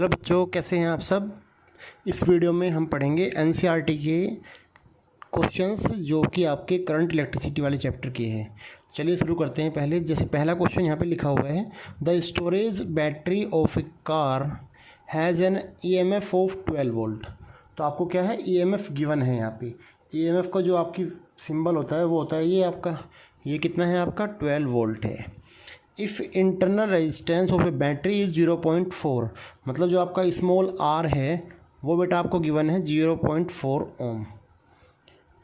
Hello बच्चों, कैसे हैं आप सब। इस वीडियो में हम पढ़ेंगे एनसीईआरटी के क्वेश्चंस जो कि आपके करंट इलेक्ट्रिसिटी वाले चैप्टर के हैं। चलिए शुरू करते हैं। पहले जैसे पहला क्वेश्चन यहाँ पे लिखा हुआ है, the storage battery of A car has an EMF of 12 volt. तो आपको क्या है, ईएमएफ गिवन है। यहाँ पे ईएमएफ का जो आपकी सिंबल होता है वो होता है ये आपका, ये कितना है आपका 12 वोल्ट है। If internal resistance of A battery is 0.4, मतलब जो आपका स्मॉल आर है वो बेटा आपको गिवन है 0.4 ohm.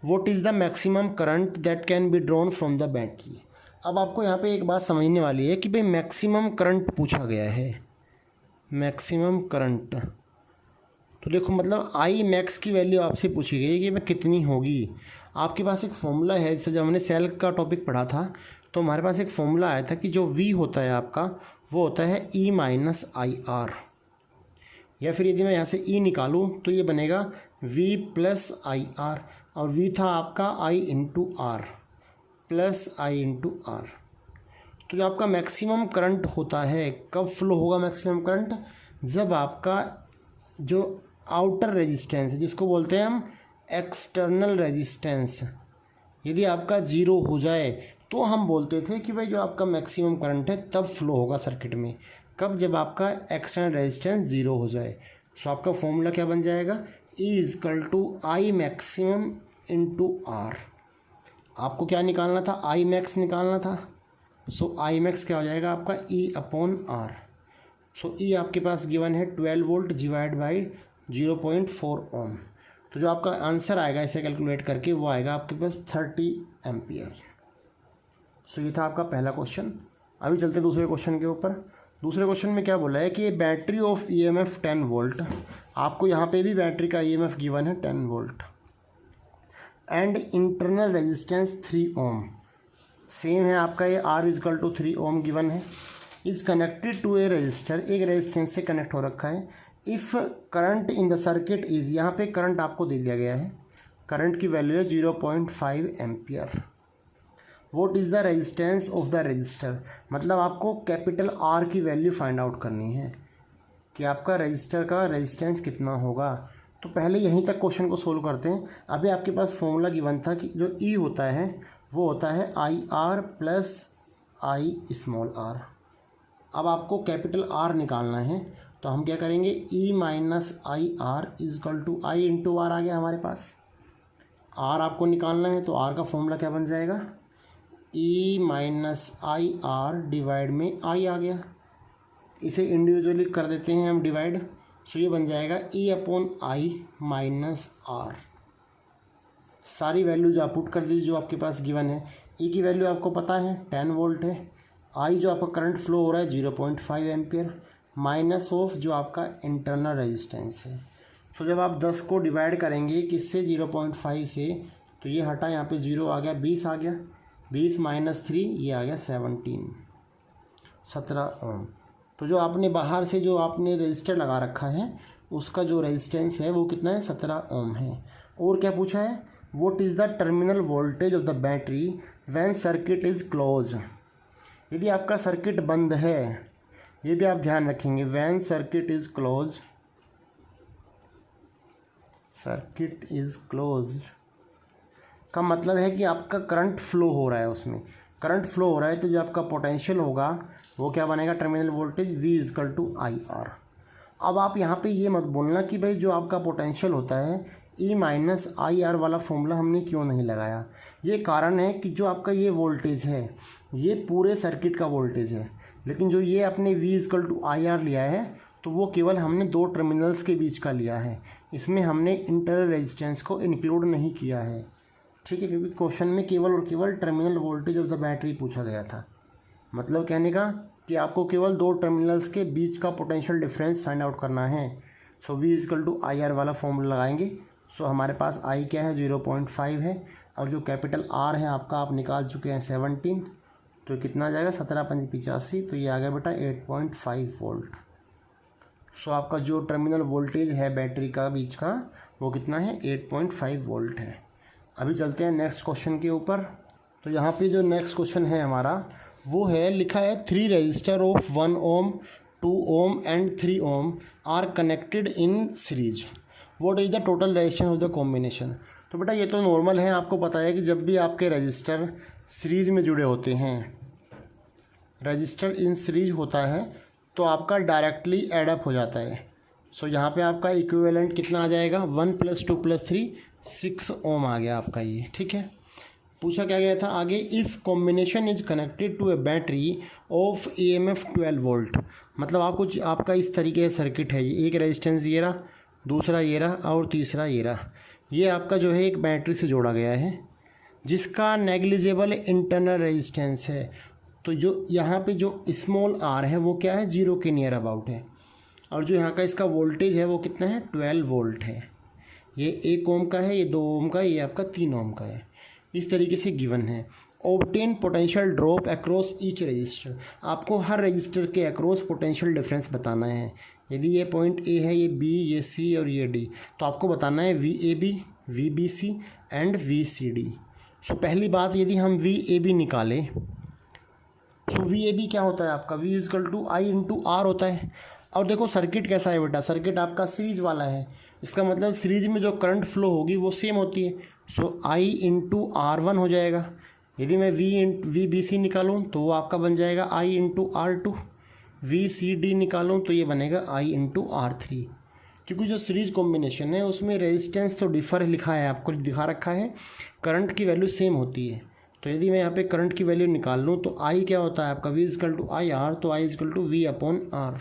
What is the maximum current that can be drawn from the battery. अब आपको यहाँ पे एक बात समझने वाली है कि भाई मैक्सिमम करंट पूछा गया है। मैक्सिमम करंट तो देखो, मतलब आई मैक्स की वैल्यू आपसे पूछी गई है कि मैं कितनी होगी। आपके पास एक फॉर्मूला है, जैसे जब हमने सेल का टॉपिक पढ़ा था तो हमारे पास एक फॉर्मूला आया था कि जो V होता है आपका वो होता है E माइनस आई आर, या फिर यदि मैं यहाँ से E निकालूँ तो ये बनेगा V प्लस आई आर, और V था आपका I into R plus I into R. तो जो आपका मैक्सिमम करंट होता है, कब फ्लो होगा मैक्सिमम करंट, जब आपका जो आउटर रेजिस्टेंस है जिसको बोलते हैं हम एक्सटर्नल रेजिस्टेंस, यदि आपका 0 हो जाए तो हम बोलते थे कि भाई जो आपका मैक्सिमम करंट है तब फ्लो होगा सर्किट में। कब, जब आपका एक्सटर्नल रेजिस्टेंस 0 हो जाए। सो आपका फॉर्मूला क्या बन जाएगा, E is equal to I maximum into R. आपको क्या निकालना था, आई मैक्स निकालना था। सो आई मैक्स क्या हो जाएगा आपका E अपॉन आर। सो E आपके पास गिवन है 12 वोल्ट डिवाइड बाई 0.4 ओम। तो जो आपका आंसर आएगा इसे कैलकुलेट करके वो आएगा आपके पास 30 एम्पियर। सो ये था आपका पहला क्वेश्चन। अभी चलते हैं दूसरे क्वेश्चन के ऊपर। दूसरे क्वेश्चन में क्या बोला है कि बैटरी ऑफ ईएमएफ 10 वोल्ट। आपको यहाँ पे भी बैटरी का ईएमएफ गिवन है 10 volt and internal resistance 3 ohm. Same है आपका, ये R is equal to 3 ohm given है। Is connected to a resistor, एक रेजिस्टेंस से कनेक्ट हो रखा है। If current in the circuit is, यहाँ पे करंट आपको दे दिया गया है, करंट की वैल्यू है 0.5 ampere. What is the resistance of the register, मतलब आपको कैपिटल R की वैल्यू फाइंड आउट करनी है कि आपका रजिस्टर का रेजिस्टेंस कितना होगा। तो पहले यहीं तक क्वेश्चन को सोल्व करते हैं। अभी आपके पास फॉर्मूला गिवन था कि जो E होता है वो होता है I R plus I small R. अब आपको कैपिटल R निकालना है तो हम क्या करेंगे, E minus I R equal to I into R आ गया हमारे पास। R आपको निकालना है तो R का फॉर्मूला क्या बन जाएगा, E minus I are divide में I आ गया। इसे इंडिविजुअली कर देते हैं हम डिवाइड। सो ये बन जाएगा E upon I minus R. सारी वैल्यू जो आप पुट कर दीजिए जो आपके पास गिवन है। E की वैल्यू आपको पता है 10 वोल्ट है। I जो आपका करंट फ्लो हो रहा है 0.5 एम्पियर, माइनस ऑफ जो आपका इंटरनल रेजिस्टेंस है। सो जब आप 10 को डिवाइड करेंगे किससे, 0.5 से, तो ये हटा, यहाँ पे 0 आ गया, 20 आ गया, 20 माइनस 3 ये आ गया 17 ओम। तो जो आपने बाहर से जो आपने रजिस्टर लगा रखा है उसका जो रेजिस्टेंस है वो कितना है, 17 ओम है। और क्या पूछा है, what is the terminal voltage of the battery when circuit is close. यदि आपका सर्किट बंद है, ये भी आप ध्यान रखेंगे, when circuit is close, circuit is close का मतलब है कि आपका करंट फ्लो हो रहा है, उसमें करंट फ्लो हो रहा है तो जो आपका पोटेंशियल होगा वो क्या बनेगा, terminal voltage V equal to I R. अब आप यहाँ पे ये मत बोलना कि भाई जो आपका पोटेंशियल होता है E माइनस आई आर वाला फॉर्मूला हमने क्यों नहीं लगाया। ये कारण है कि जो आपका ये वोल्टेज है ये पूरे सर्किट का वोल्टेज है, लेकिन जो ये अपने V equal to I R लिया है तो वो केवल हमने दो टर्मिनल्स के बीच का लिया है, इसमें हमने इंटरनल रेजिस्टेंस को इंक्लूड नहीं किया है। ठीक है, क्योंकि क्वेश्चन में केवल और केवल terminal voltage of the battery पूछा गया था। मतलब कहने का कि आपको केवल दो टर्मिनल्स के बीच का पोटेंशियल डिफरेंस फाइंड आउट करना है। So V equal to I R वाला फॉर्मूला लगाएंगे। सो हमारे पास I क्या है, 0.5 है, और जो कैपिटल R है आपका आप निकाल चुके हैं 17, तो कितना आ जाएगा, 17 पंज 85, तो ये आ गया बेटा 8.5 वोल्ट। सो आपका जो टर्मिनल वोल्टेज है बैटरी का बीच का वो कितना है, 8.5 वोल्ट है। अभी चलते हैं नेक्स्ट क्वेश्चन के ऊपर। तो यहाँ पे जो नेक्स्ट क्वेश्चन है हमारा वो है, लिखा है 3 resistor of 1 ohm 2 ohm and 3 ohm are connected in series. What is the total resistance of the combination? तो बेटा ये तो नॉर्मल है, आपको पता है कि जब भी आपके रजिस्टर सीरीज में जुड़े होते हैं, रजिस्टर इन सीरीज होता है तो आपका डायरेक्टली एडअप हो जाता है। सो यहाँ पे आपका इक्विवेलेंट कितना आ जाएगा, 1 + 2 + 3 6 ओम आ गया आपका ये, ठीक है। पूछा क्या गया था आगे, if combination is connected to a battery of EMF 12 volt. मतलब आपका इस तरीके का सर्किट है, ये एक रेजिस्टेंस ये रहा, दूसरा ये रहा और तीसरा ये रहा। ये आपका जो है एक बैटरी से जोड़ा गया है जिसका नेग्लिजिबल इंटरनल रेजिस्टेंस है। तो जो यहाँ पे जो स्मॉल r है वो क्या है, 0 के नियर अबाउट है। और जो यहाँ का इसका वोल्टेज है वो कितना है, 12 वोल्ट है। ये 1 ओम का है, ये 2 ओम का है, ये आपका 3 ओम का है। इस तरीके से गिवन है। Obtain potential drop across each resistor. आपको हर रजिस्टर के अक्रॉस पोटेंशियल डिफरेंस बताना है। यदि ये पॉइंट A है, ये B, ये C और ये D, तो आपको बताना है VAB, VBC एंड VCD। सो पहली बात, यदि हम VAB निकालें, सो VAB क्या होता है आपका, V = I × R होता है। और देखो सर्किट कैसा है बेटा, सर्किट आपका सीरीज वाला है, इसका मतलब सीरीज में जो करंट फ्लो होगी वो सेम होती है। सो I × R1 हो जाएगा। यदि मैं VBC निकालूं तो वो आपका बन जाएगा I × R2। VCD निकालूं तो ये बनेगा I × R3। क्योंकि जो सीरीज कॉम्बिनेशन है उसमें रेजिस्टेंस तो डिफर लिखा है, आपको दिखा रखा है, करंट की वैल्यू सेम होती है। तो यदि मैं यहाँ पे करंट की वैल्यू निकाल लूँ तो I क्या होता है आपका, V = IR, तो I = V/R।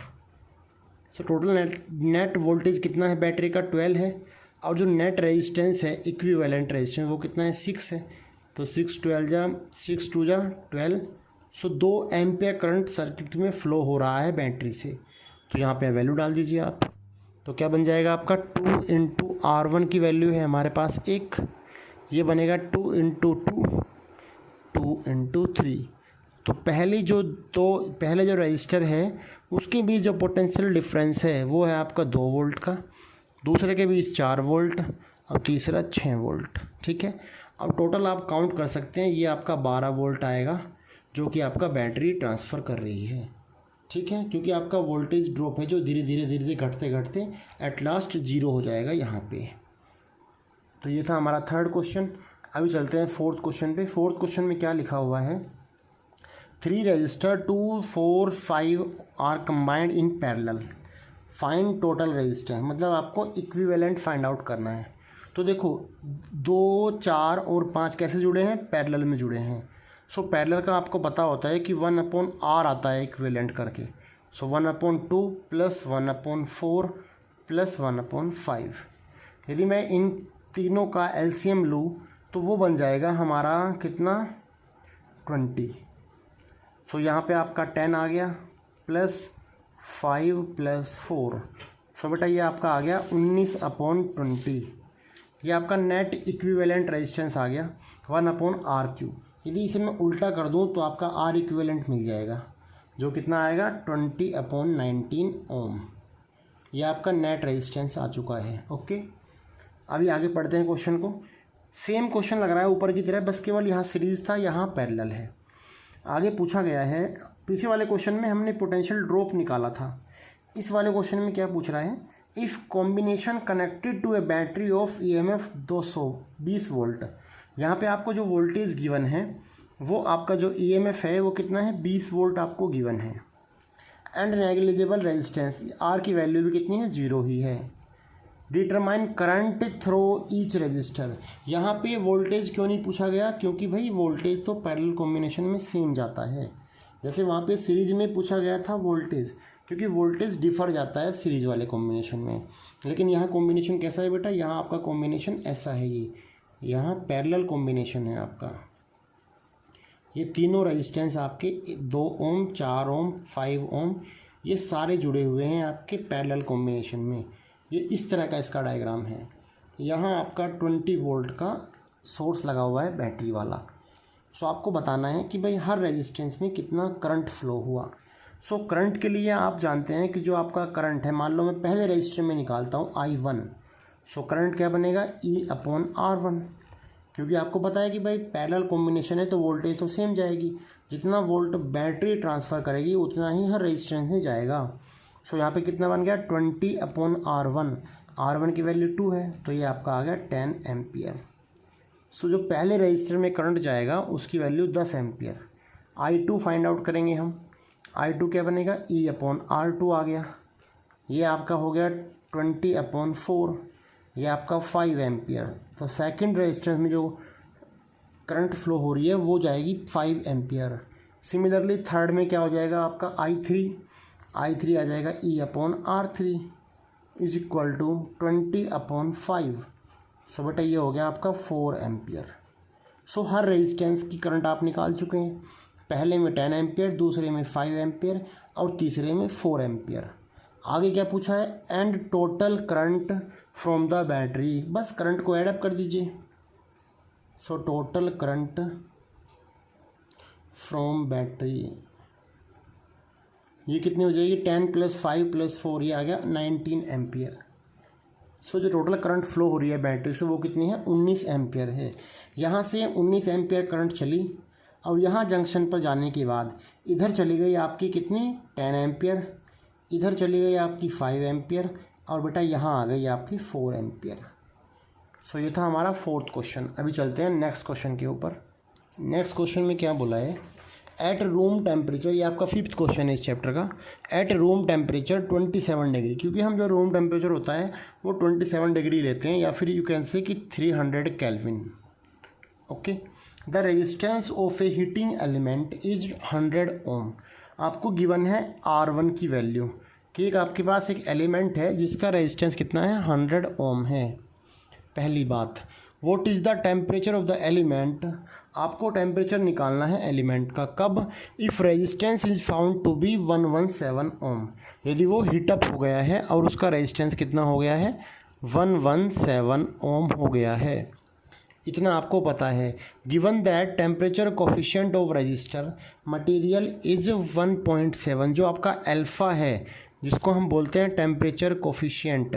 So total net voltage कितना है बैटरी का, 12 है। और जो नेट रेजिस्टेंस है, इक्विवेलेंट रेजिस्टेंस, वो कितना है, 6 है। तो 6 2 जा 12। सो 2 एम्पियर करंट सर्किट में फ़्लो हो रहा है बैटरी से। तो यहाँ पे वैल्यू डाल दीजिए आप, तो क्या बन जाएगा आपका, 2 × R1 की वैल्यू है हमारे पास 1, ये बनेगा 2 × 2, 2 × 3। तो पहले जो रजिस्टर है उसके बीच जो पोटेंशियल डिफरेंस है वो है आपका 2 वोल्ट का, दूसरे के बीच 4 वोल्ट और तीसरा 6 वोल्ट, ठीक है। अब टोटल आप काउंट कर सकते हैं, ये आपका 12 वोल्ट आएगा जो कि आपका बैटरी ट्रांसफ़र कर रही है, ठीक है। क्योंकि आपका वोल्टेज ड्रॉप है जो धीरे धीरे घटते घटते एट लास्ट 0 हो जाएगा यहाँ पे। तो ये था हमारा थर्ड क्वेश्चन। अभी चलते हैं फोर्थ क्वेश्चन पे। फोर्थ क्वेश्चन में क्या लिखा हुआ है, 3 resistor 2, 4, 5 are combined in parallel, find total resistance. मतलब आपको इक्विवेलेंट फाइंड आउट करना है। तो देखो 2, 4 और 5 कैसे जुड़े हैं, पैरेलल में जुड़े हैं। सो पैरेलल का आपको पता होता है कि 1/R आता है इक्विवेलेंट करके। सो 1/2 + 1/4 + 1/5। यदि मैं इन तीनों का LCM लूँ तो वो बन जाएगा हमारा कितना, 20। सो यहाँ पे आपका 10 आ गया, +5 + 4। सो बेटा ये आपका आ गया 19/20। ये आपका नेट इक्विवेलेंट रेजिस्टेंस आ गया 1/R3। यदि इसे मैं उल्टा कर दूँ तो आपका R इक्विवेलेंट मिल जाएगा, जो कितना आएगा, 20/19 ओम। ये आपका नेट रेजिस्टेंस आ चुका है, ओके। अभी आगे पढ़ते हैं क्वेश्चन को। सेम क्वेश्चन लग रहा है ऊपर की तरह, बस केवल यहाँ सीरीज था, यहाँ पैरेलल है। आगे पूछा गया है, पीछे वाले क्वेश्चन में हमने पोटेंशियल ड्रॉप निकाला था, इस वाले क्वेश्चन में क्या पूछ रहा है, if combination connected to a battery of EMF 220 volt. यहाँ पे आपको जो वोल्टेज गिवन है वो आपका जो EMF है वो कितना है, 20 वोल्ट आपको गिवन है। एंड नेग्लिजिबल रेजिस्टेंस, R की वैल्यू भी कितनी है, 0 ही है। Determine current throw each resistor. यहाँ पे वोल्टेज क्यों नहीं पूछा गया, क्योंकि भाई वोल्टेज तो पैरेलल कॉम्बिनेशन में सेम जाता है। जैसे वहाँ पे सीरीज में पूछा गया था वोल्टेज, क्योंकि वोल्टेज डिफर जाता है सीरीज वाले कॉम्बिनेशन में। लेकिन यहाँ कॉम्बिनेशन कैसा है बेटा, यहाँ आपका कॉम्बिनेशन ऐसा है, ये यहाँ पैरेलल कॉम्बिनेशन है आपका। ये तीनों रेजिस्टेंस आपके 2 ओम, 4 ओम, 5 ओम, ये सारे जुड़े हुए हैं आपके पैरेलल कॉम्बिनेशन में। ये इस तरह का इसका डायग्राम है। यहाँ आपका 20 वोल्ट का सोर्स लगा हुआ है बैटरी वाला। सो आपको बताना है कि भाई हर रेजिस्टेंस में कितना करंट फ्लो हुआ। सो करंट के लिए आप जानते हैं कि जो आपका करंट है, मान लो मैं पहले रजिस्टर में निकालता हूँ I1। सो करंट क्या बनेगा, E/R1। क्योंकि आपको पता है कि भाई पैरेलल कॉम्बिनेशन है तो वोल्टेज तो सेम जाएगी, जितना वोल्ट बैटरी ट्रांसफ़र करेगी उतना ही हर रेजिस्टेंस में जाएगा। सो यहाँ पे कितना बन गया 20/R1, R1 की वैल्यू 2 है तो ये आपका आ गया 10 एम्पियर। सो जो पहले रजिस्टर में करंट जाएगा उसकी value 10 ampere. I2 find out करेंगे हम। I2 क्या बनेगा E/R2 आ गया, ये आपका हो गया 20/4, ये आपका 5 एम्पियर। तो सेकंड रजिस्टेंस में जो करंट फ्लो हो रही है वो जाएगी 5 एम्पियर। सिमिलरली थर्ड में क्या हो जाएगा आपका I3 आ जाएगा E/R3 इज इक्वल टू 20/5। सो बेटा ये हो गया आपका 4 एम्पियर। सो हर रेजिस्टेंस की करंट आप निकाल चुके हैं, पहले में 10 एम्पियर, दूसरे में 5 एम्पियर और तीसरे में 4 एम्पियर। आगे क्या पूछा है, and total current from the battery, बस करंट को ऐड अप कर दीजिए। So total current from battery ये कितनी हो जाएगी 10 + 5 + 4, ये आ गया 19 एम्पियर। सो जो टोटल करंट फ्लो हो रही है बैटरी से वो कितनी है 19 एम्पियर है। यहाँ से 19 एम्पियर करंट चली और यहाँ जंक्शन पर जाने के बाद इधर चली गई आपकी कितनी 10 एम्पियर, इधर चली गई आपकी 5 एम्पियर और बेटा यहाँ आ गई आपकी 4 एम्पियर। सो ये था हमारा 4th क्वेश्चन। अभी चलते हैं नेक्स्ट क्वेश्चन के ऊपर। नेक्स्ट क्वेश्चन में क्या बोला है, एट रूम टेम्परेचर, ये आपका 5th क्वेश्चन है इस चैप्टर का। एट रूम टेम्परेचर 27 डिग्री, क्योंकि हम जो रूम टेम्परेचर होता है वो 27 डिग्री लेते हैं या फिर यू कैन से कि 300 kelvin. Okay, the resistance of A heating element is 100 ओम। आपको गिवन है R1 की वैल्यू कि एक आपके पास एक एलिमेंट है जिसका रेजिस्टेंस कितना है 100 ओम है। पहली बात, what is the temperature of the element, आपको टेम्परेचर निकालना है एलिमेंट का। कब, if resistance is found to be 117 ohm, यदि वो हीटअप हो गया है और उसका रेजिस्टेंस कितना हो गया है 117 ओम हो गया है, इतना आपको पता है। Given that temperature coefficient of register material is 1.7, जो आपका अल्फ़ा है जिसको हम बोलते हैं टेम्परेचर कोफिशिएंट,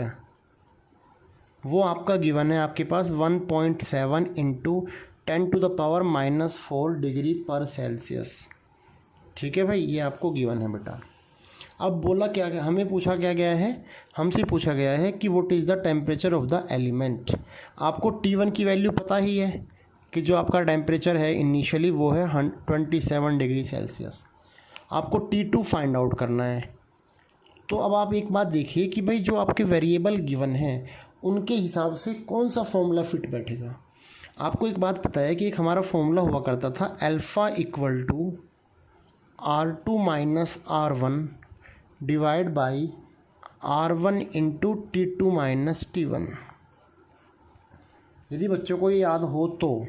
वो आपका गिवन है आपके पास 1.7 × 10⁻⁻4 डिग्री पर सेल्सियस। ठीक है भाई, ये आपको गिवन है बेटा। अब बोला क्या, हमें पूछा क्या गया है, हमसे पूछा गया है कि what is the temperature of the element. आपको T1 की वैल्यू पता ही है कि जो आपका टेम्परेचर है इनिशियली वो है 27 डिग्री सेल्सियस। आपको T2 फाइंड आउट करना है। तो अब आप एक बात देखिए कि भाई जो आपके वेरिएबल गिवन हैं उनके हिसाब से कौन सा फॉर्मूला फिट बैठेगा। आपको एक बात पता है कि एक हमारा फॉर्मूला हुआ करता था alpha equal to R2 - R1 divide by R1 × T2 - T1। यदि बच्चों को ये याद हो तो,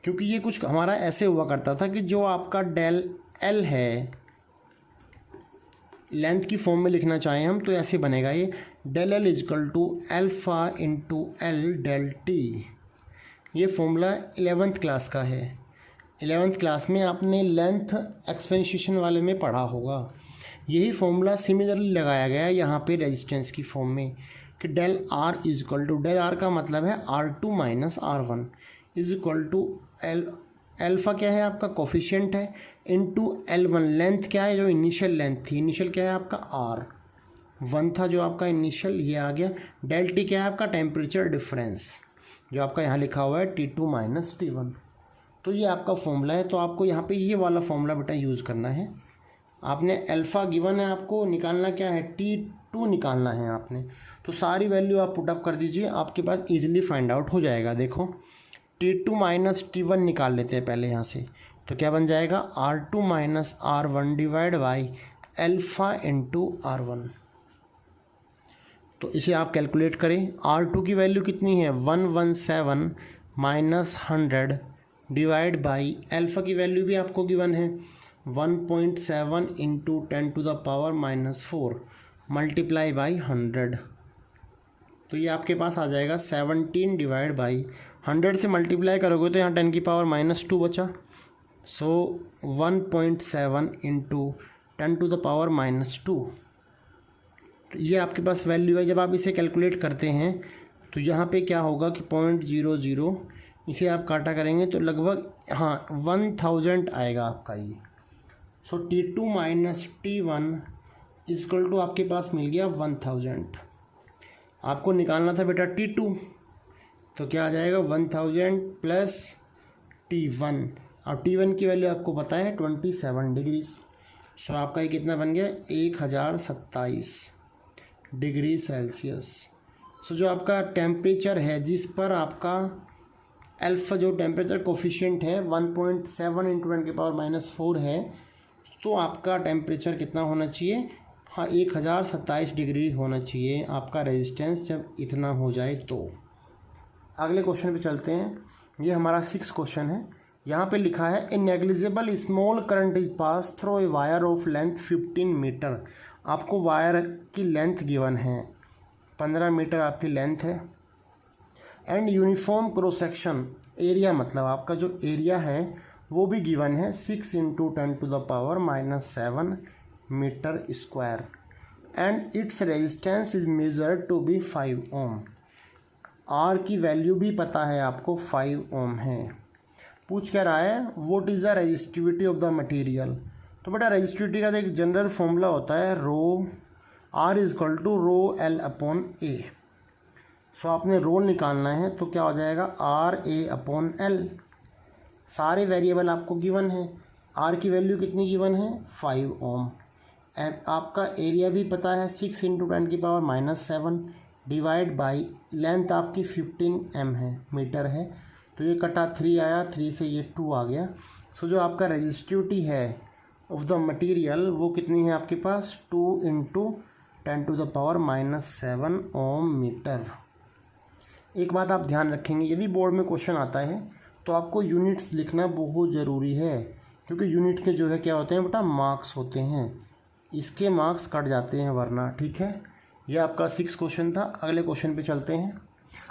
क्योंकि ये कुछ हमारा ऐसे हुआ करता था कि जो आपका डेल L है, लेंथ की फॉर्म में लिखना चाहें हम तो ऐसे बनेगा ये del L is equal to alpha × L del T। ये फॉर्मूला 11th क्लास का है। 11th क्लास में आपने लेंथ एक्सपेंशन वाले में पढ़ा होगा। यही फॉर्मूला सिमिलरली लगाया गया है यहाँ पे रेजिस्टेंस की फॉर्म में कि del R is equal to, del R का मतलब है R2 - R1 is equal to alpha क्या है आपका कोफिशिएंट है इनटू L1, लेंथ क्या है जो इनिशियल लेंथ थी, इनिशियल क्या है आपका R1 था जो आपका इनिशियल, ये आ गया। डेल T क्या है आपका टेम्परेचर डिफरेंस जो आपका यहाँ लिखा हुआ है T2 - T1। तो ये आपका फॉर्मूला है। तो आपको यहाँ पे ये वाला फॉर्मूला बेटा यूज़ करना है। आपने अल्फ़ा गिवन है, आपको निकालना क्या है T2 निकालना है आपने। तो सारी वैल्यू आप पुटअप कर दीजिए, आपके पास ईजिली फाइंड आउट हो जाएगा। देखो T2 - T1 निकाल लेते हैं पहले यहाँ से, तो क्या बन जाएगा R2 - R1 divide by alpha × R1। तो इसे आप कैलकुलेट करें। R2 की वैल्यू कितनी है 117 - 100 डिवाइड बाई अल्फ़ा की वैल्यू भी आपको गिवन है 1.7 × 10⁻⁻4 मल्टीप्लाई बाई 100। तो ये आपके पास आ जाएगा 17 डिवाइड बाई 100 से मल्टीप्लाई करोगे तो यहाँ 10⁻2 बचा। सो 1.7 × 10⁻2, तो ये आपके पास वैल्यू है। जब आप इसे कैलकुलेट करते हैं तो यहाँ पे क्या होगा कि 0.00 इसे आप काटा करेंगे तो लगभग 1000 आएगा आपका ये। सो T2 - T1 इक्वल टू आपके पास मिल गया 1000। आपको निकालना था बेटा T2, तो क्या आ जाएगा 1000 प्लस T1। अब T1 की वैल्यू आपको पता है 27 डिग्रीज। सो आपका ये कितना बन गया 1027 डिग्री सेल्सियस। सो जो आपका टेम्परेचर है जिस पर आपका अल्फ़ा जो टेम्परेचर कोफिशिएंट है 1.7 × 10⁻⁴ है, तो आपका टेम्परेचर कितना होना चाहिए, हाँ 1027 डिग्री होना चाहिए आपका रेजिस्टेंस जब इतना हो जाए तो। अगले क्वेश्चन पे चलते हैं। ये हमारा 6 क्वेश्चन है। यहाँ पे लिखा है a negligible small current is pass through a wire of length 15 metre. आपको वायर की लेंथ गिवन है 15 मीटर आपकी लेंथ है। And uniform cross section area, मतलब आपका जो एरिया है वो भी गिवन है 6 × 10⁻⁷ metre square. And it's resistance is measured to be 5 ohm. R की वैल्यू भी पता है आपको 5 ओम है। पूछ क्या रहा है what is the resistivity of the material. तो बेटा रेजिस्टिविटी का एक जनरल फॉर्मूला होता है rho R is equal to rho L upon A. So आपने रो निकालना है तो क्या हो जाएगा आर ए अपॉन एल। सारे वेरिएबल आपको गिवन है। आर की वैल्यू कितनी गिवन है 5 ओम। आपका एरिया भी पता है 6 × 10⁻⁷ डिवाइड बाई लेंथ आपकी 15 एम है मीटर है, तो ये कटा 3 आया, 3 से ये 2 आ गया। सो जो आपका रेजिस्टिविटी है ऑफ द मटेरियल वो कितनी है आपके पास 2 × 10⁻⁷ ओम मीटर। एक बात आप ध्यान रखेंगे, यदि बोर्ड में क्वेश्चन आता है तो आपको यूनिट्स लिखना बहुत ज़रूरी है, क्योंकि यूनिट के जो है क्या होते हैं बेटा मार्क्स होते हैं, इसके मार्क्स कट जाते हैं वरना। ठीक है, ये आपका 6 क्वेश्चन था। अगले क्वेश्चन पे चलते हैं।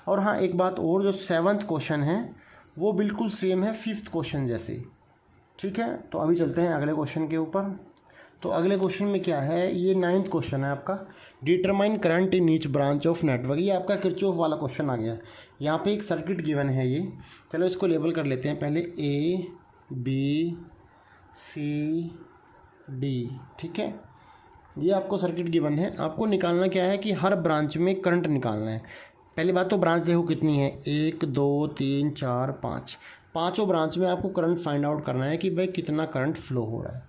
और हाँ एक बात और, जो 7th क्वेश्चन है वो बिल्कुल सेम है 5th क्वेश्चन जैसे। ठीक है, तो अभी चलते हैं अगले क्वेश्चन के ऊपर। तो अगले क्वेश्चन में क्या है, ये 9th क्वेश्चन है आपका, determine current in each branch of network. ये आपका किरचॉफ वाला क्वेश्चन आ गया। यहाँ पे एक सर्किट गिवन है ये, चलो इसको लेबल कर लेते हैं पहले A B C D। ठीक है, ये आपको सर्किट गिवन है। आपको निकालना क्या है कि हर ब्रांच में करंट निकालना है। पहली बात तो ब्रांच देखो कितनी है 1 2 3 4 5, पाँचों ब्रांच में आपको करंट फाइंड आउट करना है कि भाई कितना करंट फ्लो हो रहा है।